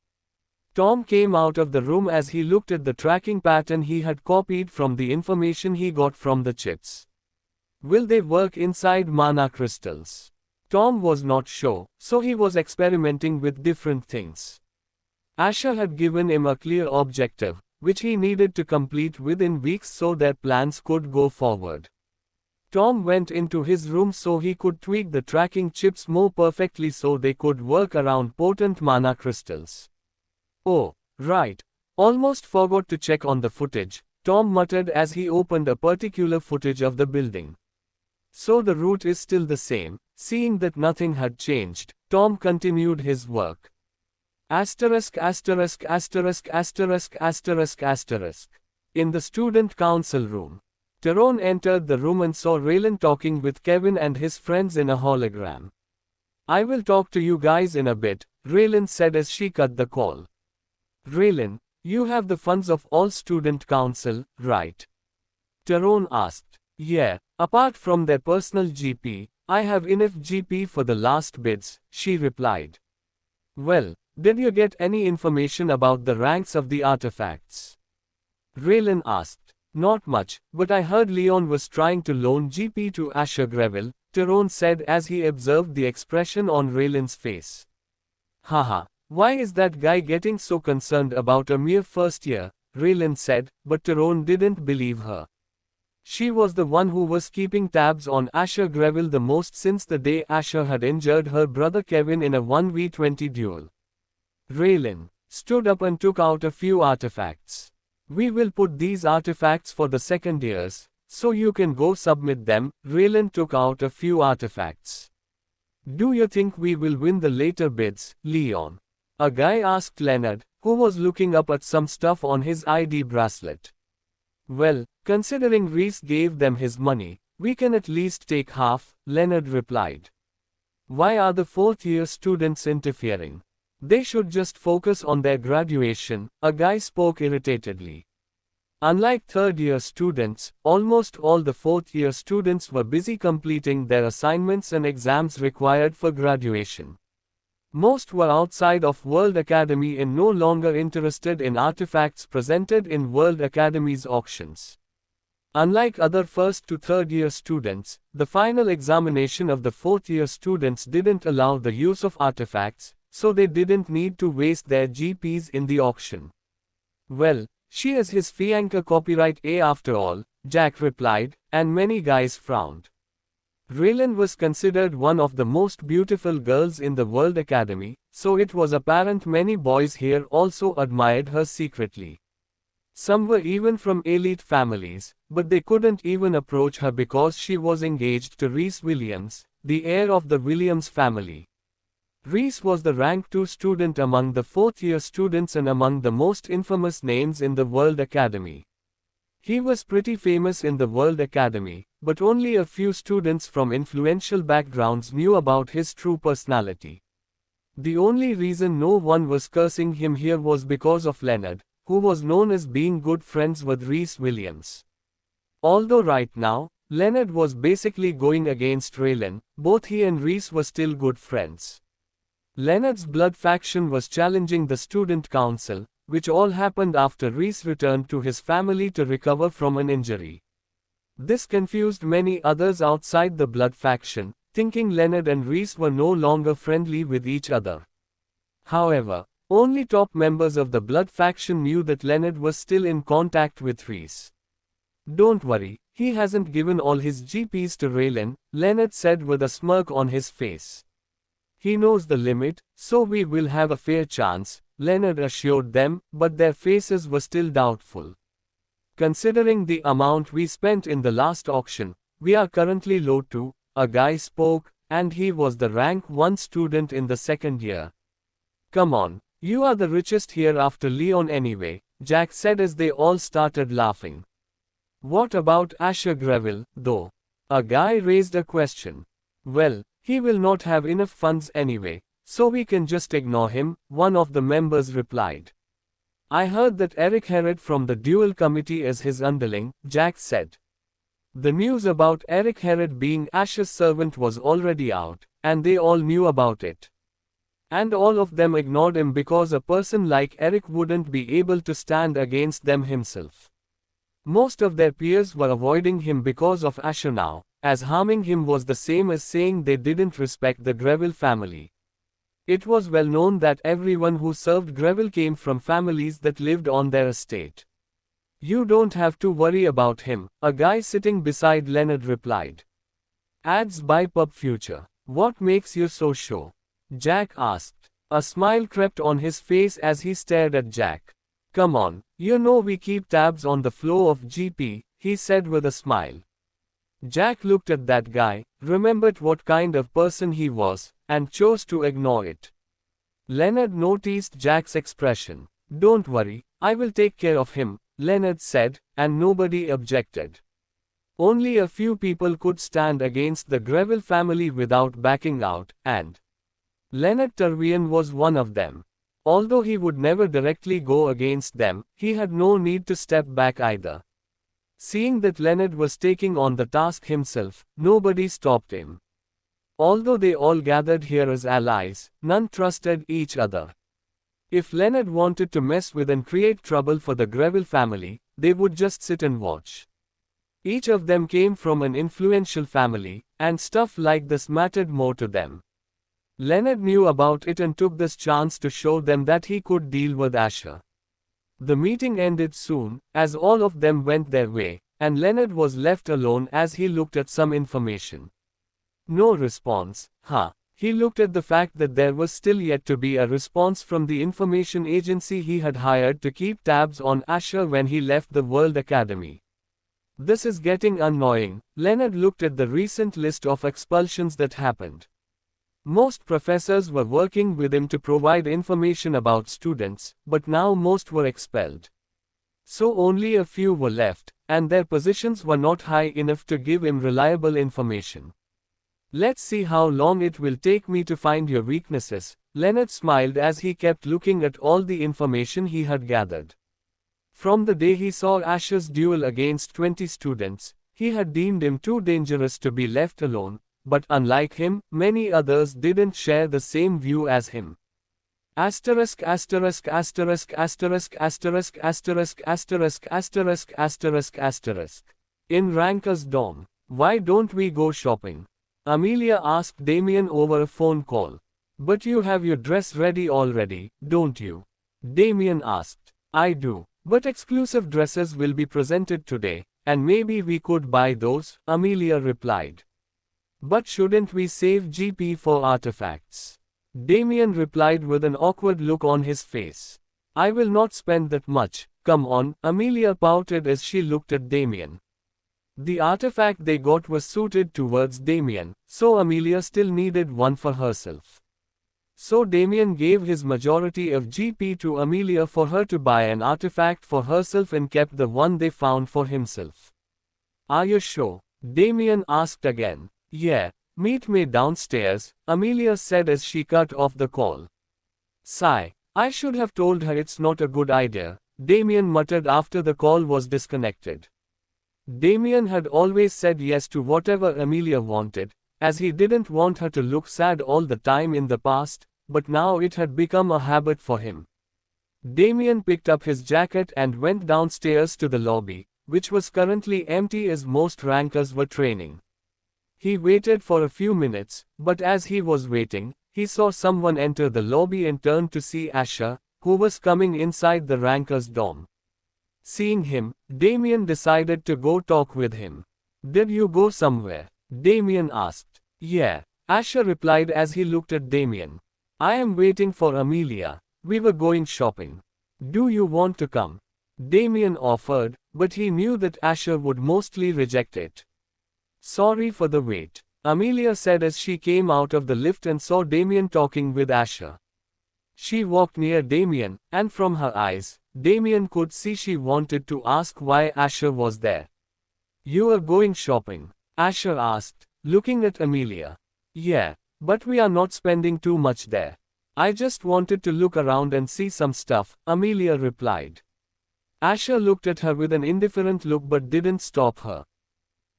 Tom came out of the room as he looked at the tracking pattern he had copied from the information he got from the chips. Will they work inside mana crystals? Tom was not sure, so he was experimenting with different things. Asher had given him a clear objective, which he needed to complete within weeks so their plans could go forward. Tom went into his room so he could tweak the tracking chips more perfectly so they could work around potent mana crystals. Oh, right. Almost forgot to check on the footage, Tom muttered as he opened a particular footage of the building. So the route is still the same. Seeing that nothing had changed, Tom continued his work. Asterisk asterisk asterisk asterisk asterisk asterisk. In the student council room. Tyrone entered the room and saw Raylan talking with Kevin and his friends in a hologram. I will talk to you guys in a bit, Raylan said as she cut the call. Raylan, you have the funds of all student council, right? Tyrone asked. Yeah, apart from their personal GP, I have enough GP for the last bids, she replied. Well, did you get any information about the ranks of the artifacts? Raylan asked. Not much, but I heard Leon was trying to loan GP to Asher Greville, Tyrone said as he observed the expression on Raylan's face. Haha, why is that guy getting so concerned about a mere first year? Raylan said, but Tyrone didn't believe her. She was the one who was keeping tabs on Asher Greville the most since the day Asher had injured her brother Kevin in a 1v20 duel. Raylan stood up and took out a few artifacts. We will put these artifacts for the second years, so you can go submit them. Raylan took out a few artifacts. Do you think we will win the later bids, Leon? A guy asked Leonard, who was looking up at some stuff on his ID bracelet. Well, considering Reese gave them his money, We can at least take half, Leonard replied. Why are the fourth-year students interfering? They should just focus on their graduation, a guy spoke irritatedly. Unlike third-year students, almost all the fourth-year students were busy completing their assignments and exams required for graduation. Most were outside of World Academy and no longer interested in artifacts presented in World Academy's auctions. Unlike other first to third-year students, the final examination of the fourth-year students didn't allow the use of artifacts, so they didn't need to waste their GPs in the auction. Well, she is his fiancée copyright A after all, Jack replied, and many guys frowned. Raylan was considered one of the most beautiful girls in the World Academy, so it was apparent many boys here also admired her secretly. Some were even from elite families, but they couldn't even approach her because she was engaged to Rhys Williams, the heir of the Williams family. Rhys was the rank 2 student among the fourth-year students and among the most infamous names in the World Academy. He was pretty famous in the World Academy, but only a few students from influential backgrounds knew about his true personality. The only reason no one was cursing him here was because of Leonard, who was known as being good friends with Rhys Williams. Although right now, Leonard was basically going against Raylan, both he and Rhys were still good friends. Leonard's blood faction was challenging the student council, which all happened after Rhys returned to his family to recover from an injury. This confused many others outside the blood faction, thinking Leonard and Rhys were no longer friendly with each other. However, only top members of the blood faction knew that Leonard was still in contact with Rhys. Don't worry, he hasn't given all his GPs to Raylan, Leonard said with a smirk on his face. He knows the limit, so we will have a fair chance, Leonard assured them, but their faces were still doubtful. Considering the amount we spent in the last auction, we are currently low too, a guy spoke, and he was the rank 1 student in the second year. Come on, you are the richest here after Leon anyway, Jack said as they all started laughing. What about Asher Greville, though? A guy raised a question. Well, he will not have enough funds anyway, so we can just ignore him, one of the members replied. I heard that Eric Herod from the duel committee is his underling, Jack said. The news about Eric Herod being Asher's servant was already out, and they all knew about it. And all of them ignored him because a person like Eric wouldn't be able to stand against them himself. Most of their peers were avoiding him because of Asher now, as harming him was the same as saying they didn't respect the Greville family. It was well known that everyone who served Greville came from families that lived on their estate. You don't have to worry about him, a guy sitting beside Leonard replied. Ads by Pub Future. What makes you so sure? Jack asked. A smile crept on his face as he stared at Jack. Come on, you know we keep tabs on the flow of GP, he said with a smile. Jack looked at that guy, remembered what kind of person he was, and chose to ignore it. Leonard noticed Jack's expression. Don't worry, I will take care of him, Leonard said, and nobody objected. Only a few people could stand against the Greville family without backing out, and Leonard Turvian was one of them. Although he would never directly go against them, he had no need to step back either. Seeing that Leonard was taking on the task himself, nobody stopped him. Although they all gathered here as allies, none trusted each other. If Leonard wanted to mess with and create trouble for the Greville family, they would just sit and watch. Each of them came from an influential family, and stuff like this mattered more to them. Leonard knew about it and took this chance to show them that he could deal with Asher. The meeting ended soon, as all of them went their way, and Leonard was left alone as he looked at some information. No response, huh? He looked at the fact that there was still yet to be a response from the information agency he had hired to keep tabs on Asher when he left the World Academy. This is getting annoying. Leonard looked at the recent list of expulsions that happened. Most professors were working with him to provide information about students, but now most were expelled. So only a few were left, and their positions were not high enough to give him reliable information. Let's see how long it will take me to find your weaknesses. Leonard smiled as he kept looking at all the information he had gathered. From the day he saw Asher's duel against 20 students, he had deemed him too dangerous to be left alone, but unlike him, many others didn't share the same view as him. Asterisk asterisk asterisk asterisk asterisk asterisk asterisk asterisk asterisk asterisk. In Ranker's dorm. Why don't we go shopping? Amelia asked Damien over a phone call. But you have your dress ready already, don't you? Damien asked. I do. But exclusive dresses will be presented today, and maybe we could buy those, Amelia replied. But shouldn't we save GP for artifacts? Damien replied with an awkward look on his face. I will not spend that much, come on, Amelia pouted as she looked at Damien. The artifact they got was suited towards Damien, so Amelia still needed one for herself. So Damien gave his majority of GP to Amelia for her to buy an artifact for herself and kept the one they found for himself. Are you sure? Damien asked again. Yeah, meet me downstairs, Amelia said as she cut off the call. Sigh, I should have told her it's not a good idea, Damien muttered after the call was disconnected. Damien had always said yes to whatever Amelia wanted, as he didn't want her to look sad all the time in the past, but now it had become a habit for him. Damien picked up his jacket and went downstairs to the lobby, which was currently empty as most rankers were training. He waited for a few minutes, but as he was waiting, he saw someone enter the lobby and turned to see Asher, who was coming inside the rankers' dorm. Seeing him, Damien decided to go talk with him. Did you go somewhere? Damien asked. Yeah, Asher replied as he looked at Damien. I am waiting for Amelia. We were going shopping. Do you want to come? Damien offered, but he knew that Asher would mostly reject it. Sorry for the wait, Amelia said as she came out of the lift and saw Damien talking with Asher. She walked near Damien, and from her eyes, Damien could see she wanted to ask why Asher was there. You are going shopping? Asher asked, looking at Amelia. Yeah, but we are not spending too much there. I just wanted to look around and see some stuff, Amelia replied. Asher looked at her with an indifferent look but didn't stop her.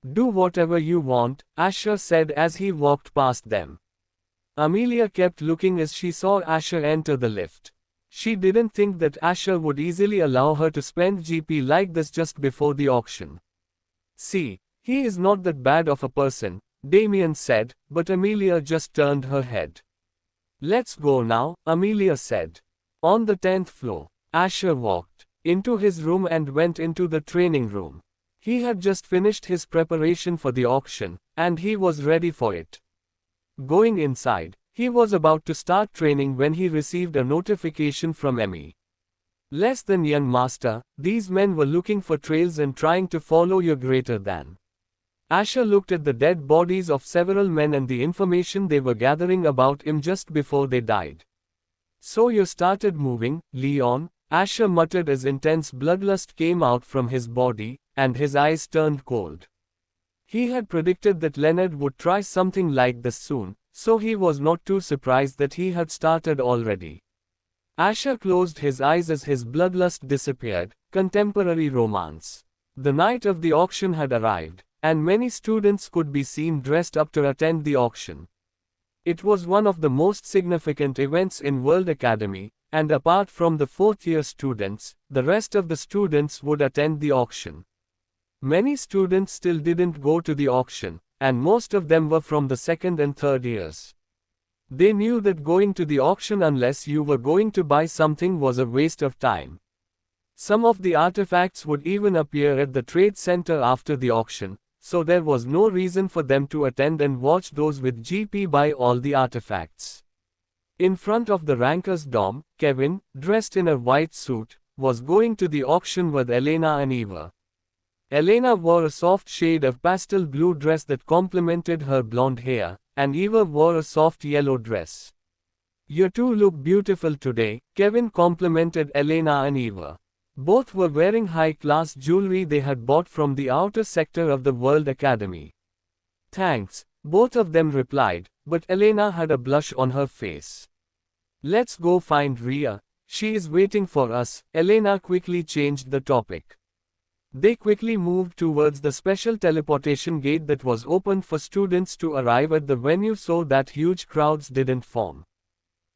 Do whatever you want, Asher said as he walked past them. Amelia kept looking as she saw Asher enter the lift. She didn't think that Asher would easily allow her to spend GP like this just before the auction. See, he is not that bad of a person, Damien said, but Amelia just turned her head. Let's go now, Amelia said. On the 10th floor, Asher walked into his room and went into the training room. He had just finished his preparation for the auction, and he was ready for it. Going inside, he was about to start training when he received a notification from Emmy. Less than young master, these men were looking for trails and trying to follow you greater than. Asher looked at the dead bodies of several men and the information they were gathering about him just before they died. So you started moving, Leon, Asher muttered as intense bloodlust came out from his body, and his eyes turned cold. He had predicted that Leonard would try something like this soon, so he was not too surprised that he had started already. Asher closed his eyes as his bloodlust disappeared. Contemporary romance. The night of the auction had arrived, and many students could be seen dressed up to attend the auction. It was one of the most significant events in World Academy, and apart from the fourth-year students, the rest of the students would attend the auction. Many students still didn't go to the auction, and most of them were from the second and third years. They knew that going to the auction unless you were going to buy something was a waste of time. Some of the artifacts would even appear at the trade center after the auction, so there was no reason for them to attend and watch those with GP buy all the artifacts. In front of the ranker's dorm, Kevin, dressed in a white suit, was going to the auction with Elena and Eva. Elena wore a soft shade of pastel blue dress that complemented her blonde hair, and Eva wore a soft yellow dress. You two look beautiful today, Kevin complimented Elena and Eva. Both were wearing high-class jewelry they had bought from the outer sector of the World Academy. Thanks, both of them replied, but Elena had a blush on her face. Let's go find Ria. She is waiting for us. Elena quickly changed the topic. They quickly moved towards the special teleportation gate that was opened for students to arrive at the venue so that huge crowds didn't form.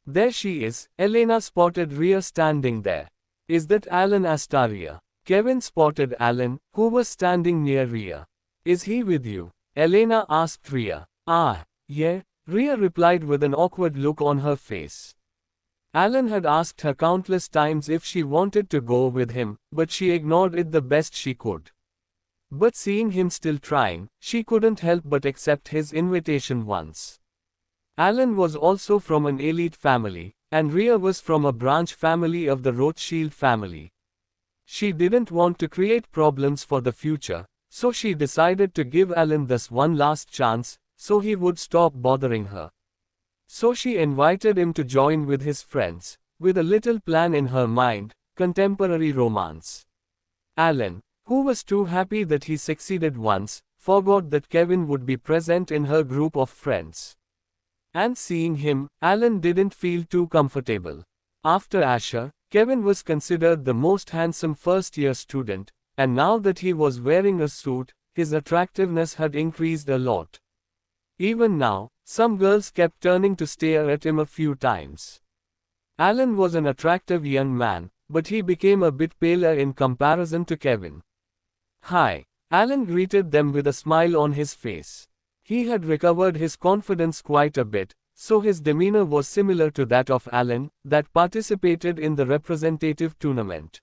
There she is. Elena spotted Ria standing there. Is that Alan Astaria? Kevin spotted Alan, who was standing near Ria. Is he with you? Elena asked Ria. Ah, yeah, Ria replied with an awkward look on her face. Alan had asked her countless times if she wanted to go with him, but she ignored it the best she could. But seeing him still trying, she couldn't help but accept his invitation once. Alan was also from an elite family, and Ria was from a branch family of the Rothschild family. She didn't want to create problems for the future, so she decided to give Alan this one last chance, so he would stop bothering her. So she invited him to join with his friends, with a little plan in her mind, contemporary romance. Alan, who was too happy that he succeeded once, forgot that Kevin would be present in her group of friends. And seeing him, Alan didn't feel too comfortable. After Asher, Kevin was considered the most handsome first-year student, and now that he was wearing a suit, his attractiveness had increased a lot. Even now, some girls kept turning to stare at him a few times. Alan was an attractive young man, but he became a bit paler in comparison to Kevin. Hi, Alan greeted them with a smile on his face. He had recovered his confidence quite a bit, so his demeanor was similar to that of Alan, that participated in the representative tournament.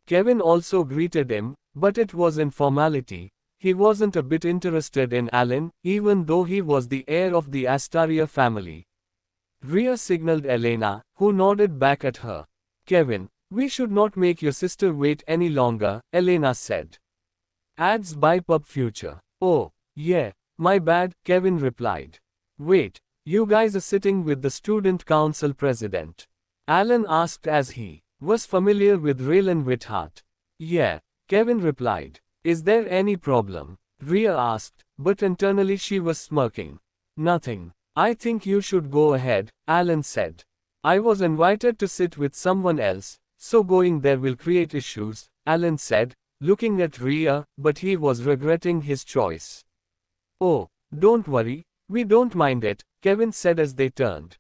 Kevin also greeted him, but it was in formality. He wasn't a bit interested in Alan, even though he was the heir of the Astaria family. Ria signaled Elena, who nodded back at her. Kevin, we should not make your sister wait any longer, Elena said. Ads by Pub Future. Oh, yeah, my bad, Kevin replied. Wait, you guys are sitting with the student council president? Alan asked as he was familiar with Raylan Whithart. Yeah, Kevin replied. Is there any problem? Ria asked, but internally she was smirking. Nothing. I think you should go ahead, Alan said. I was invited to sit with someone else, so going there will create issues, Alan said, looking at Ria, but he was regretting his choice. Oh, don't worry, we don't mind it, Kevin said as they turned.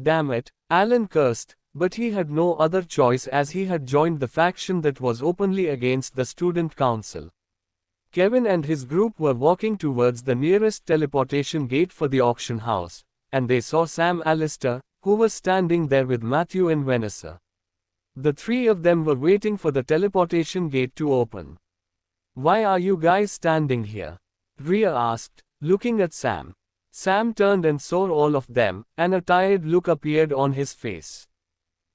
Damn it, Alan cursed, but he had no other choice as he had joined the faction that was openly against the student council. Kevin and his group were walking towards the nearest teleportation gate for the auction house, and they saw Sam Alistair, who was standing there with Matthew and Vanessa. The three of them were waiting for the teleportation gate to open. Why are you guys standing here? Ria asked, looking at Sam. Sam turned and saw all of them, and a tired look appeared on his face.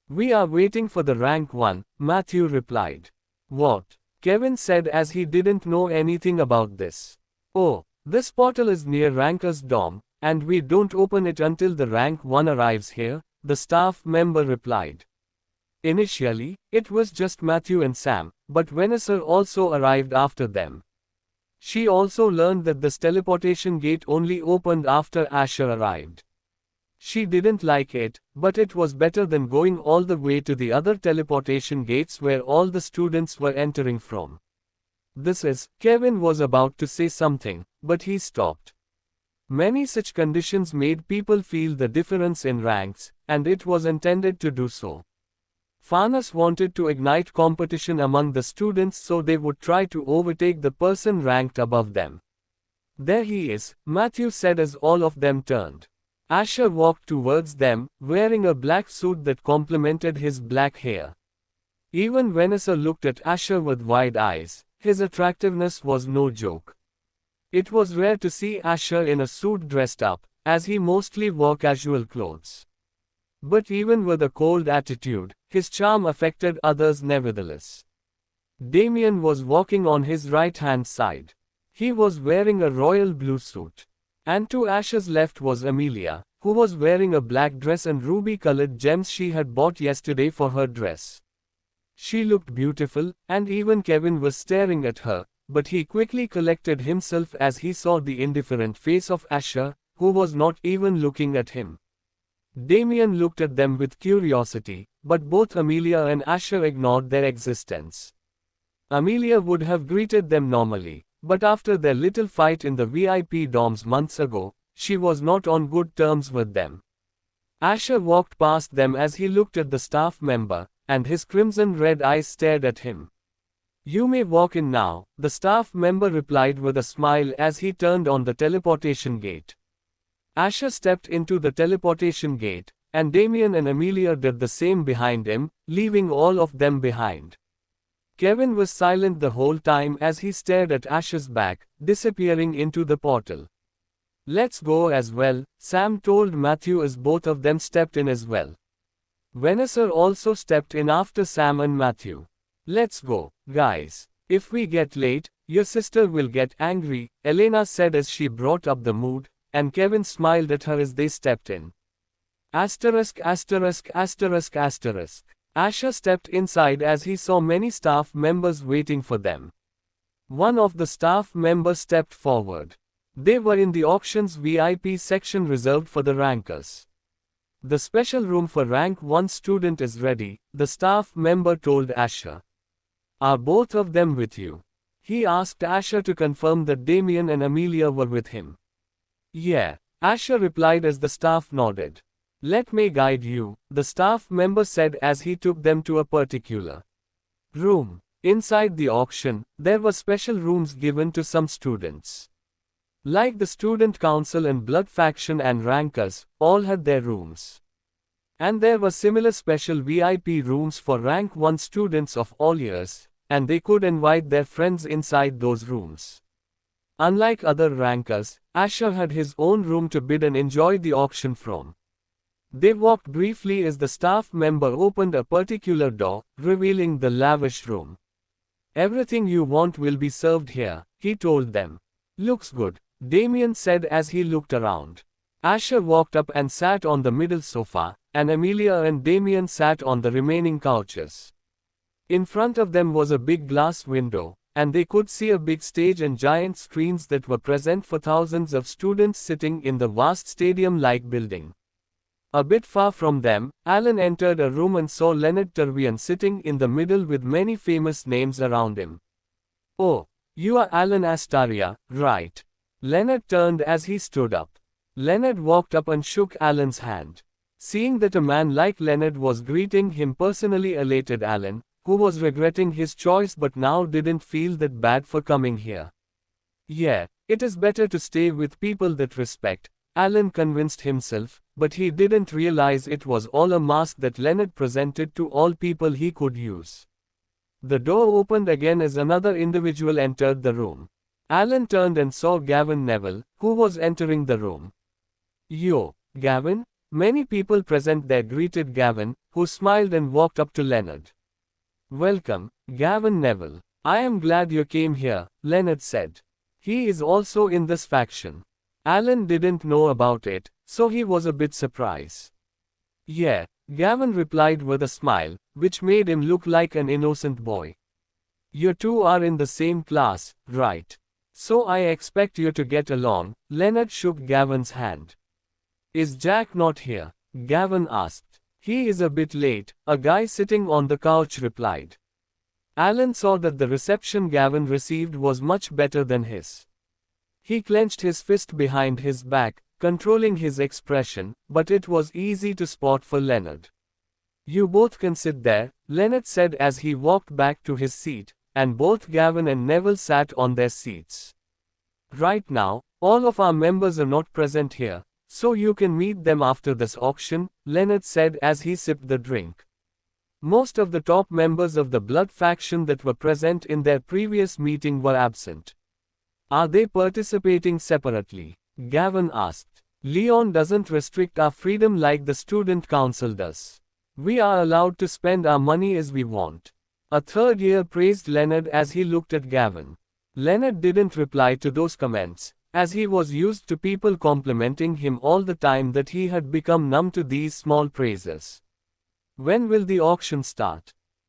We are waiting for the rank 1, Matthew replied. What? Kevin said as he didn't know anything about this. Oh, this portal is near Ranker's dorm, and we don't open it until the rank 1 arrives here, the staff member replied. Initially, it was just Matthew and Sam, but Vanessa also arrived after them. She also learned that this teleportation gate only opened after Asher arrived. She didn't like it, but it was better than going all the way to the other teleportation gates where all the students were entering from. Kevin was about to say something, but he stopped. Many such conditions made people feel the difference in ranks, and it was intended to do so. Farnas wanted to ignite competition among the students so they would try to overtake the person ranked above them. There he is, Matthew said as all of them turned. Asher walked towards them, wearing a black suit that complemented his black hair. Even Vanessa looked at Asher with wide eyes. His attractiveness was no joke. It was rare to see Asher in a suit dressed up, as he mostly wore casual clothes. But even with a cold attitude, his charm affected others nevertheless. Damien was walking on his right-hand side. He was wearing a royal blue suit. And to Asher's left was Amelia, who was wearing a black dress and ruby-colored gems she had bought yesterday for her dress. She looked beautiful, and even Kevin was staring at her, but he quickly collected himself as he saw the indifferent face of Asher, who was not even looking at him. Damien looked at them with curiosity, but both Amelia and Asher ignored their existence. Amelia would have greeted them normally, but after their little fight in the VIP dorms months ago, she was not on good terms with them. Asher walked past them as he looked at the staff member, and his crimson-red eyes stared at him. "You may walk in now," the staff member replied with a smile as he turned on the teleportation gate. Asher stepped into the teleportation gate, and Damien and Amelia did the same behind him, leaving all of them behind. Kevin was silent the whole time as he stared at Asher's back, disappearing into the portal. "Let's go as well," Sam told Matthew as both of them stepped in as well. Vanessa also stepped in after Sam and Matthew. "Let's go, guys. If we get late, your sister will get angry," Elena said as she brought up the mood, and Kevin smiled at her as they stepped in. Asterisk asterisk asterisk asterisk. Asher stepped inside as he saw many staff members waiting for them. One of the staff members stepped forward. They were in the auctions VIP section reserved for the rankers. "The special room for rank 1 student is ready," the staff member told Asher. "Are both of them with you?" He asked Asher to confirm that Damien and Amelia were with him. "Yeah," Asher replied as the staff nodded. "Let me guide you," the staff member said as he took them to a particular room. Inside the auction, there were special rooms given to some students. Like the student council and blood faction and rankers, all had their rooms. And there were similar special VIP rooms for rank 1 students of all years, and they could invite their friends inside those rooms. Unlike other rankers, Asher had his own room to bid and enjoy the auction from. They walked briefly as the staff member opened a particular door, revealing the lavish room. "Everything you want will be served here," he told them. "Looks good," Damien said as he looked around. Asher walked up and sat on the middle sofa, and Amelia and Damien sat on the remaining couches. In front of them was a big glass window, and they could see a big stage and giant screens that were present for thousands of students sitting in the vast stadium-like building. A bit far from them, Alan entered a room and saw Leonard Turvian sitting in the middle with many famous names around him. "Oh, you are Alan Astaria, right?" Leonard turned as he stood up. Leonard walked up and shook Alan's hand. Seeing that a man like Leonard was greeting him personally elated Alan, who was regretting his choice but now didn't feel that bad for coming here. "Yeah, it is better to stay with people that respect," Alan convinced himself, but he didn't realize it was all a mask that Leonard presented to all people he could use. The door opened again as another individual entered the room. Alan turned and saw Gavin Neville, who was entering the room. "Yo, Gavin?" Many people present there greeted Gavin, who smiled and walked up to Leonard. "Welcome, Gavin Neville. I am glad you came here," Leonard said. "He is also in this faction." Alan didn't know about it, so he was a bit surprised. "Yeah," Gavin replied with a smile, which made him look like an innocent boy. "You two are in the same class, right? So I expect you to get along." Leonard shook Gavin's hand. "Is Jack not here?" Gavin asked. "He is a bit late," a guy sitting on the couch replied. Alan saw that the reception Gavin received was much better than his. He clenched his fist behind his back, controlling his expression, but it was easy to spot for Leonard. "You both can sit there," Leonard said as he walked back to his seat, and both Gavin and Neville sat on their seats. "Right now, all of our members are not present here, so you can meet them after this auction," Leonard said as he sipped the drink. Most of the top members of the blood faction that were present in their previous meeting were absent. "Are they participating separately?" Gavin asked. "Leon doesn't restrict our freedom like the student council does. We are allowed to spend our money as we want." A third year praised Leonard as he looked at Gavin. Leonard didn't reply to those comments, as he was used to people complimenting him all the time that he had become numb to these small praises. "When will the auction start?"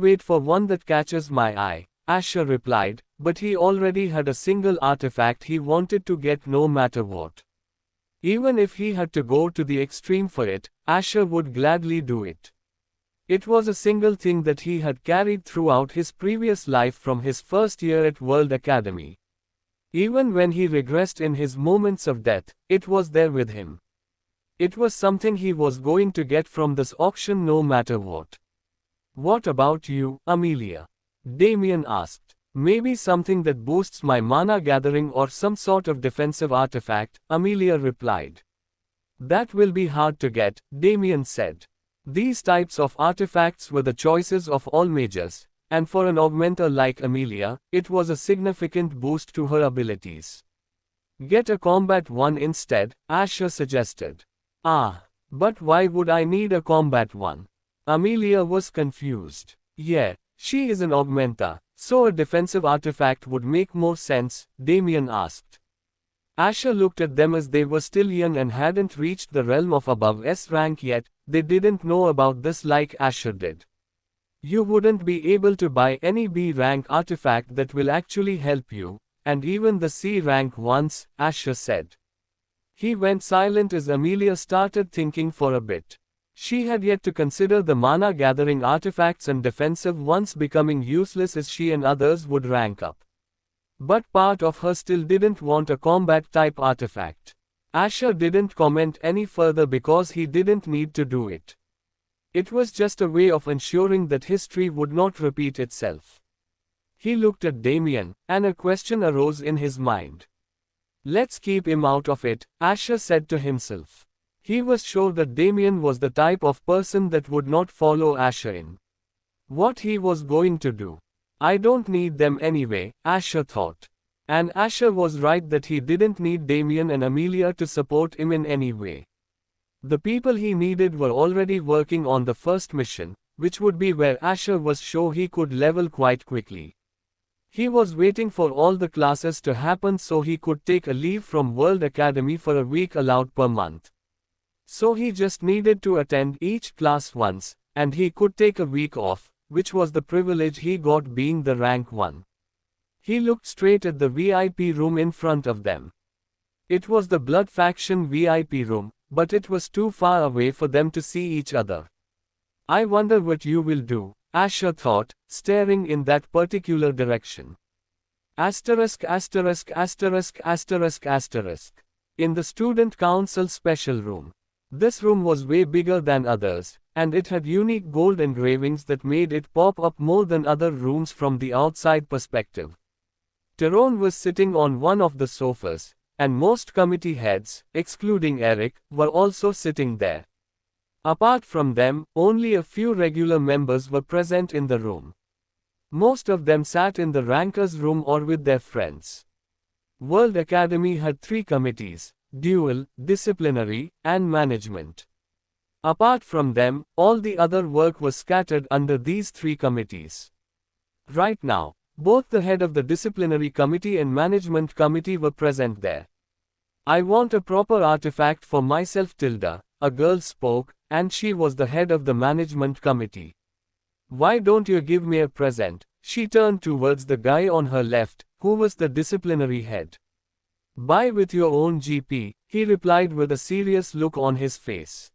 wait for one that catches my eye, Asher replied, but he already had a single artifact he wanted to get no matter what. Even if he had to go to the extreme for it, Asher would gladly do it. It was a single thing that he had carried throughout his previous life from his first year at World Academy. Even when he regressed in his moments of death, it was there with him. It was something he was going to get from this auction no matter what. What about you, Amelia? Damien asked. Maybe something that boosts my mana gathering or some sort of defensive artifact, Amelia replied. That will be hard to get, Damien said. These types of artifacts were the choices of all mages, and for an augmenter like Amelia, it was a significant boost to her abilities. Get a combat one instead, Asher suggested. Ah, but why would I need a combat one? Amelia was confused. Yeah, she is an augmenter, so a defensive artifact would make more sense, Damien asked. Asher looked at them as they were still young and hadn't reached the realm of above S rank yet. They didn't know about this like Asher did. You wouldn't be able to buy any B rank artifact that will actually help you, and even the C rank ones, Asher said. He went silent as Amelia started thinking for a bit. She had yet to consider the mana gathering artifacts and defensive ones becoming useless as she and others would rank up. But part of her still didn't want a combat type artifact. Asher didn't comment any further because he didn't need to do it. It was just a way of ensuring that history would not repeat itself. He looked at Damien, and a question arose in his mind. Let's keep him out of it, Asher said to himself. He was sure that Damien was the type of person that would not follow Asher in what he was going to do. I don't need them anyway, Asher thought. And Asher was right that he didn't need Damien and Amelia to support him in any way. The people he needed were already working on the first mission, which would be where Asher was sure he could level quite quickly. He was waiting for all the classes to happen so he could take a leave from World Academy for a week allowed per month. So he just needed to attend each class once, and he could take a week off, which was the privilege he got being the rank 1. He looked straight at the VIP room in front of them. It was the Blood Faction VIP room, but it was too far away for them to see each other. I wonder what you will do, Asher thought, staring in that particular direction. Asterisk asterisk asterisk asterisk asterisk. In the Student Council special room. This room was way bigger than others, and it had unique gold engravings that made it pop up more than other rooms from the outside perspective. Tyrone was sitting on one of the sofas, and most committee heads, excluding Eric, were also sitting there. Apart from them, only a few regular members were present in the room. Most of them sat in the rankers room or with their friends. World Academy had 3 committees: dual, disciplinary, and management. Apart from them, all the other work was scattered under these 3 committees. Right now, both the head of the disciplinary committee and management committee were present there. I want a proper artifact for myself, Tilda, a girl spoke, and she was the head of the management committee. Why don't you give me a present? She turned towards the guy on her left, who was the disciplinary head. Buy with your own GP, he replied with a serious look on his face.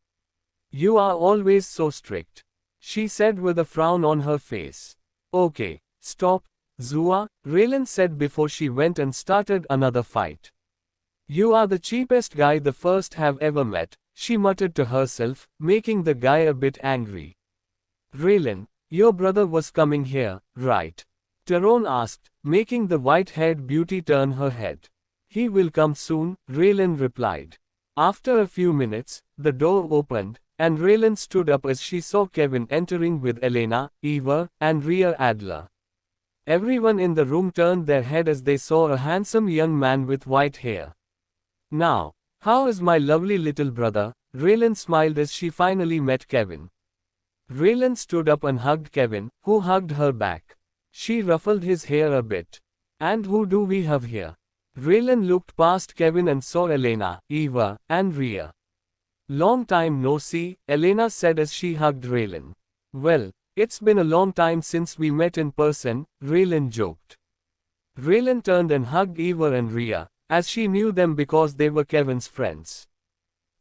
You are always so strict, she said with a frown on her face. Okay, stop, Zua, Raylan said before she went and started another fight. You are the cheapest guy the first have ever met, she muttered to herself, making the guy a bit angry. Raylan, your brother was coming here, right? Tyrone asked, making the white-haired beauty turn her head. He will come soon, Raylan replied. After a few minutes, the door opened, and Raylan stood up as she saw Kevin entering with Elena, Eva, and Rhea Adler. Everyone in the room turned their head as they saw a handsome young man with white hair. Now, how is my lovely little brother? Raylan smiled as she finally met Kevin. Raylan stood up and hugged Kevin, who hugged her back. She ruffled his hair a bit. And who do we have here? Raylan looked past Kevin and saw Elena, Eva, and Rhea. Long time no see, Elena said as she hugged Raylan. Well, it's been a long time since we met in person, Raylan joked. Raylan turned and hugged Eva and Rhea, as she knew them because they were Kevin's friends.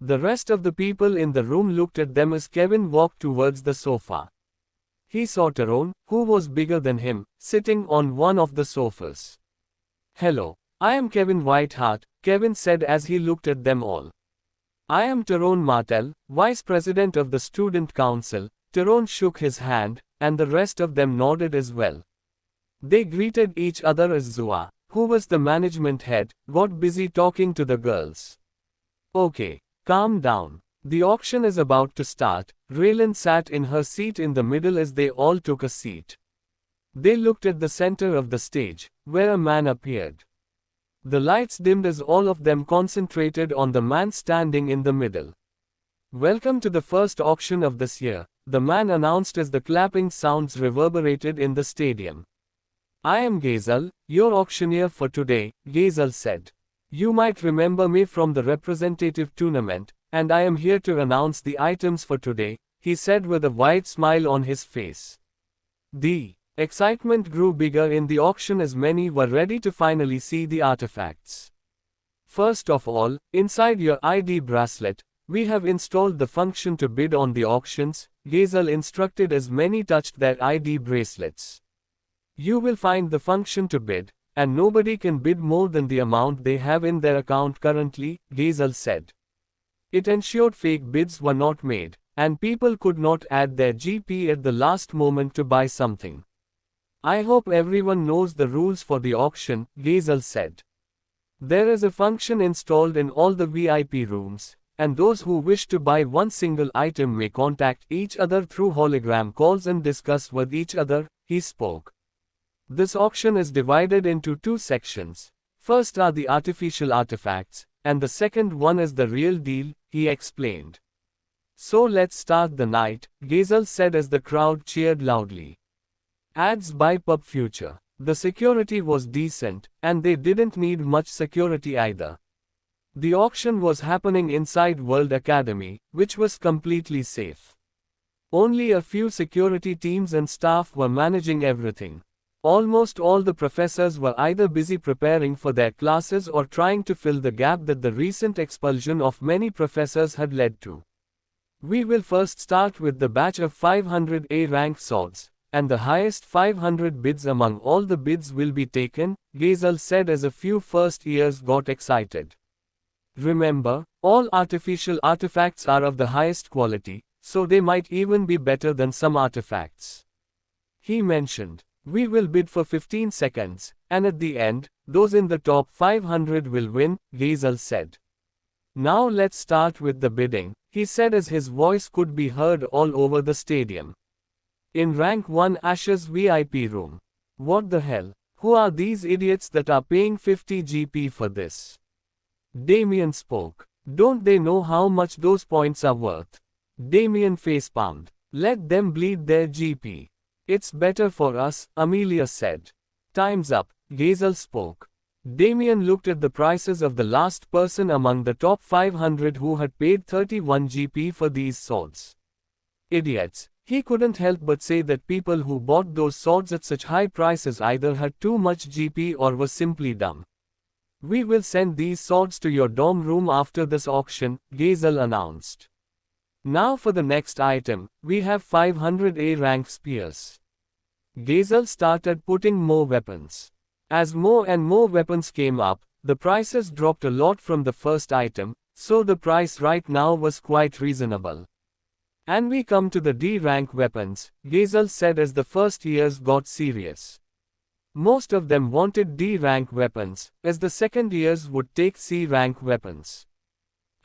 The rest of the people in the room looked at them as Kevin walked towards the sofa. He saw Tyrone, who was bigger than him, sitting on one of the sofas. Hello, I am Kevin Whiteheart, Kevin said as he looked at them all. I am Tyrone Martell, Vice President of the Student Council. Tyrone shook his hand, and the rest of them nodded as well. They greeted each other as Zua, who was the management head, got busy talking to the girls. Okay, calm down. The auction is about to start. Raylan sat in her seat in the middle as they all took a seat. They looked at the center of the stage, where a man appeared. The lights dimmed as all of them concentrated on the man standing in the middle. Welcome to the first auction of this year, the man announced as the clapping sounds reverberated in the stadium. I am Gazel, your auctioneer for today, Gazel said. You might remember me from the representative tournament, and I am here to announce the items for today, he said with a wide smile on his face. The excitement grew bigger in the auction as many were ready to finally see the artifacts. First of all, inside your ID bracelet, we have installed the function to bid on the auctions, Gazel instructed as many touched their ID bracelets. You will find the function to bid, and nobody can bid more than the amount they have in their account currently, Gazel said. It ensured fake bids were not made, and people could not add their GP at the last moment to buy something. I hope everyone knows the rules for the auction, Gazel said. There is a function installed in all the VIP rooms, and those who wish to buy one single item may contact each other through hologram calls and discuss with each other, he spoke. This auction is divided into two sections. First are the artificial artifacts, and the second one is the real deal, he explained. So let's start the night, Gazel said as the crowd cheered loudly. Ads by Pub Future. The security was decent, and they didn't need much security either. The auction was happening inside World Academy, which was completely safe. Only a few security teams and staff were managing everything. Almost all the professors were either busy preparing for their classes or trying to fill the gap that the recent expulsion of many professors had led to. We will first start with the batch of 500 A-rank swords, and the highest 500 bids among all the bids will be taken, Gazel said as a few first years got excited. Remember, all artificial artifacts are of the highest quality, so they might even be better than some artifacts. He mentioned, we will bid for 15 seconds, and at the end, those in the top 500 will win, Gazel said. Now let's start with the bidding, he said as his voice could be heard all over the stadium. In rank 1 Asher's VIP room. What the hell? Who are these idiots that are paying 50 GP for this? Damien spoke. Don't they know how much those points are worth? Damien facepalmed. Let them bleed their GP. It's better for us, Amelia said. Time's up, Gazel spoke. Damien looked at the prices of the last person among the top 500 who had paid 31 GP for these swords. Idiots. He couldn't help but say that people who bought those swords at such high prices either had too much GP or were simply dumb. We will send these swords to your dorm room after this auction, Gazel announced. Now for the next item, we have 500 A-rank spears. Gazel started putting more weapons. As more and more weapons came up, the prices dropped a lot from the first item, so the price right now was quite reasonable. And we come to the D-rank weapons, Gazel said as the first years got serious. Most of them wanted D-rank weapons, as the second years would take C-rank weapons.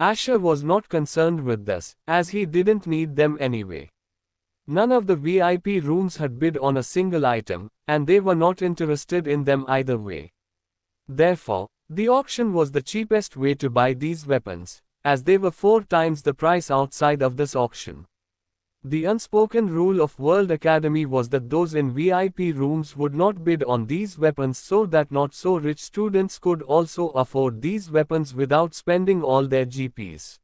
Asher was not concerned with this, as he didn't need them anyway. None of the VIP rooms had bid on a single item, and they were not interested in them either way. Therefore, the auction was the cheapest way to buy these weapons, as they were 4 times the price outside of this auction. The unspoken rule of World Academy was that those in VIP rooms would not bid on these weapons so that not so rich students could also afford these weapons without spending all their GPs.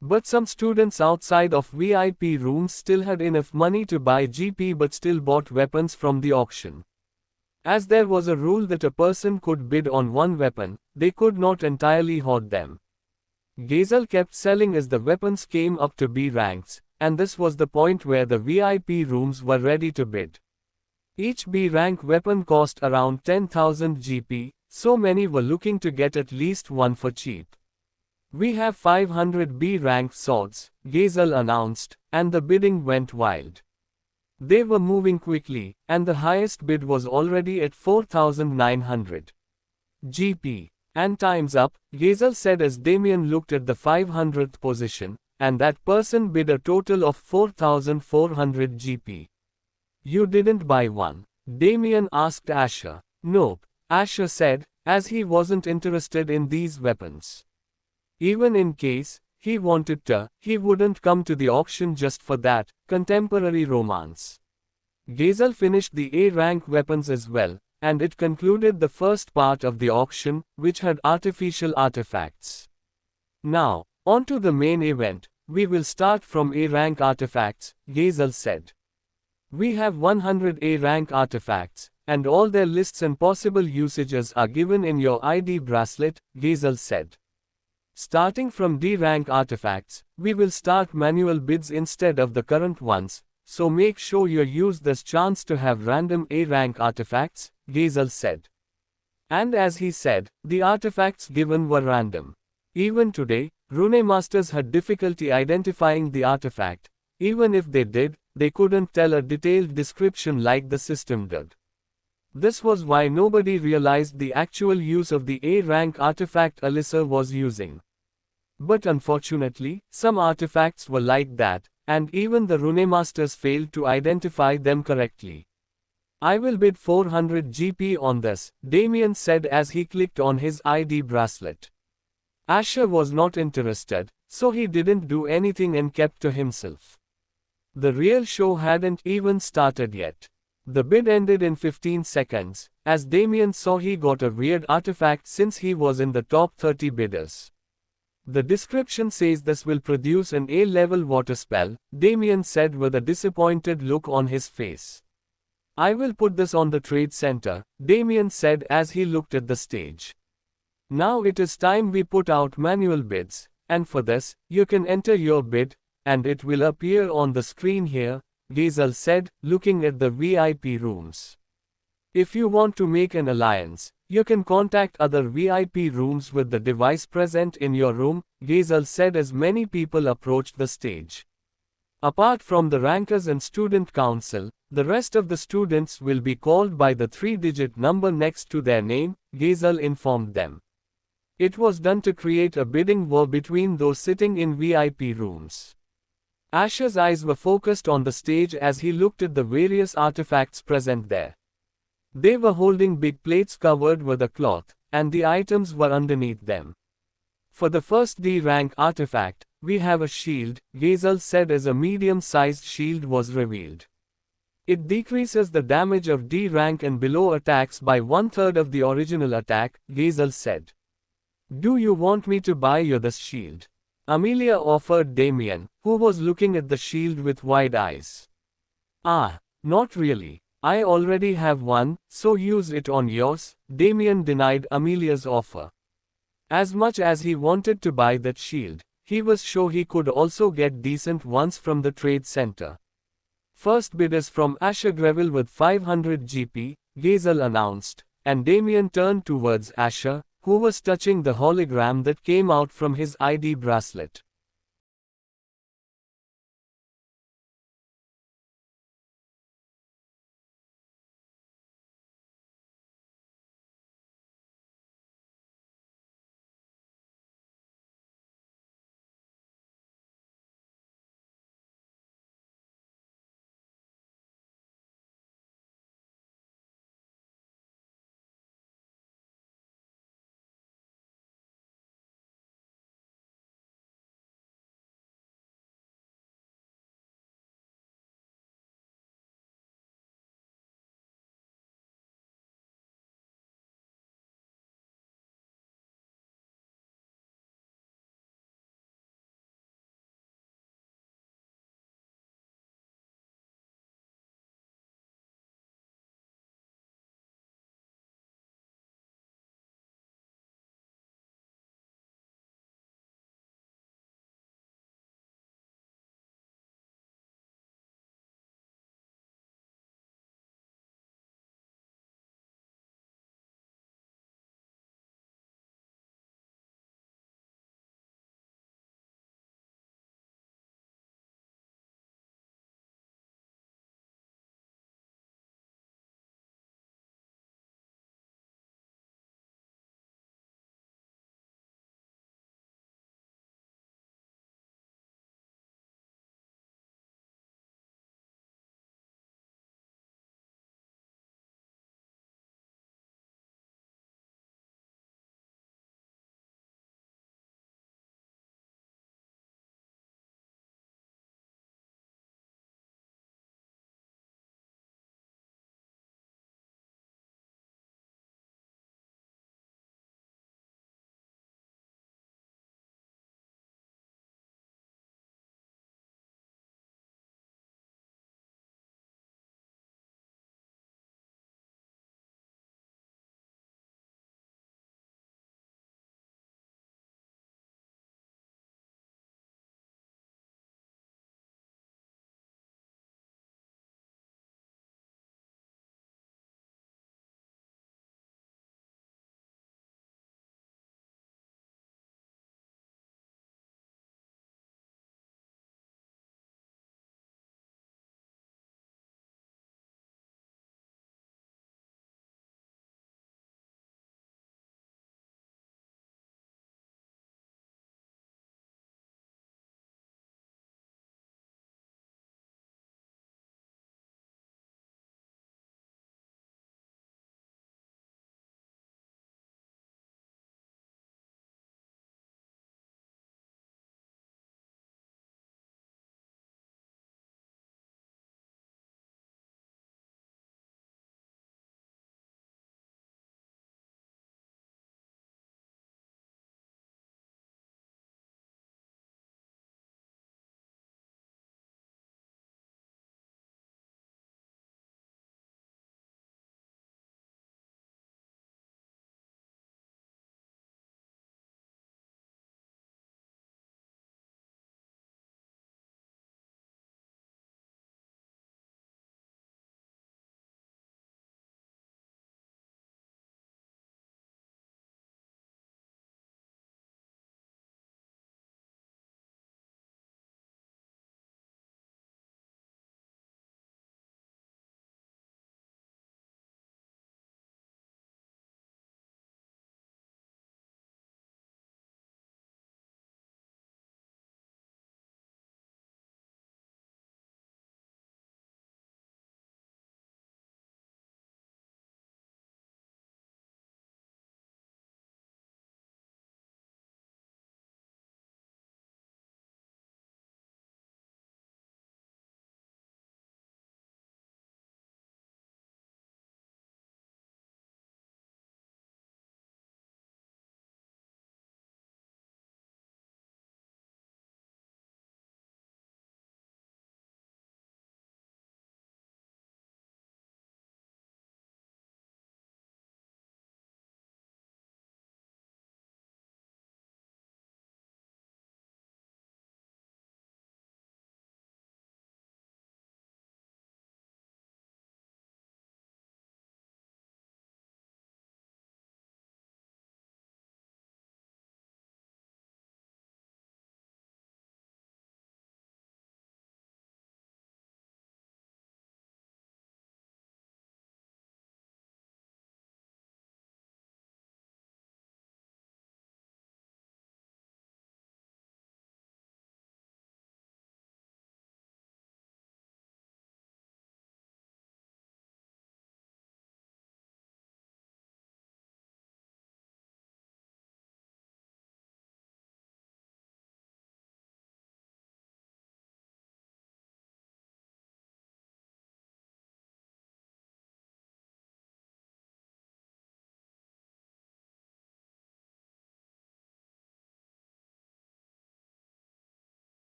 But some students outside of VIP rooms still had enough money to buy GP but still bought weapons from the auction. As there was a rule that a person could bid on one weapon, they could not entirely hoard them. Gazel kept selling as the weapons came up to B ranks, and this was the point where the VIP rooms were ready to bid. Each B rank weapon cost around 10,000 GP, so many were looking to get at least one for cheap. We have 500 B rank swords, Gazel announced, and the bidding went wild. They were moving quickly, and the highest bid was already at 4,900 GP. And time's up, Gazel said as Damien looked at the 500th position, and that person bid a total of 4,400 GP. You didn't buy one? Damien asked Asher. Nope, Asher said, as he wasn't interested in these weapons. Even in case he wanted to, he wouldn't come to the auction just for that. Contemporary romance. Gazel finished the A-rank weapons as well, and it concluded the first part of the auction, which had artificial artifacts. Now, on to the main event. We will start from A-rank artifacts, Gazel said. We have 100 A-rank artifacts, and all their lists and possible usages are given in your ID bracelet, Gazel said. Starting from D-rank artifacts, we will start manual bids instead of the current ones, so make sure you use this chance to have random A-rank artifacts, Gazel said. And as he said, the artifacts given were random. Even today, rune masters had difficulty identifying the artifact. Even if they did, they couldn't tell a detailed description like the system did. This was why nobody realized the actual use of the A-rank artifact Alyssa was using. But unfortunately, some artifacts were like that, and even the rune masters failed to identify them correctly. I will bid 400 GP on this, Damien said as he clicked on his ID bracelet. Asher was not interested, so he didn't do anything and kept to himself. The real show hadn't even started yet. The bid ended in 15 seconds, as Damien saw he got a weird artifact since he was in the top 30 bidders. The description says this will produce an A-level water spell, Damien said with a disappointed look on his face. I will put this on the trade center, Damien said as he looked at the stage. Now it is time we put out manual bids, and for this, you can enter your bid, and it will appear on the screen here, Gazel said, looking at the VIP rooms. If you want to make an alliance, you can contact other VIP rooms with the device present in your room, Gazel said as many people approached the stage. Apart from the rankers and student council, the rest of the students will be called by the 3-digit number next to their name, Gazel informed them. It was done to create a bidding war between those sitting in VIP rooms. Asher's eyes were focused on the stage as he looked at the various artifacts present there. They were holding big plates covered with a cloth, and the items were underneath them. For the first D-rank artifact, we have a shield, Gazel said as a medium-sized shield was revealed. It decreases the damage of D-rank and below attacks by 1/3 of the original attack, Gazel said. Do you want me to buy you this shield? Amelia offered Damien, who was looking at the shield with wide eyes. Ah, not really. I already have one, so use it on yours, Damien denied Amelia's offer. As much as he wanted to buy that shield, he was sure he could also get decent ones from the trade center. First bid is from Asher Greville with 500 GP, Gazel announced, and Damien turned towards Asher, who was touching the hologram that came out from his ID bracelet.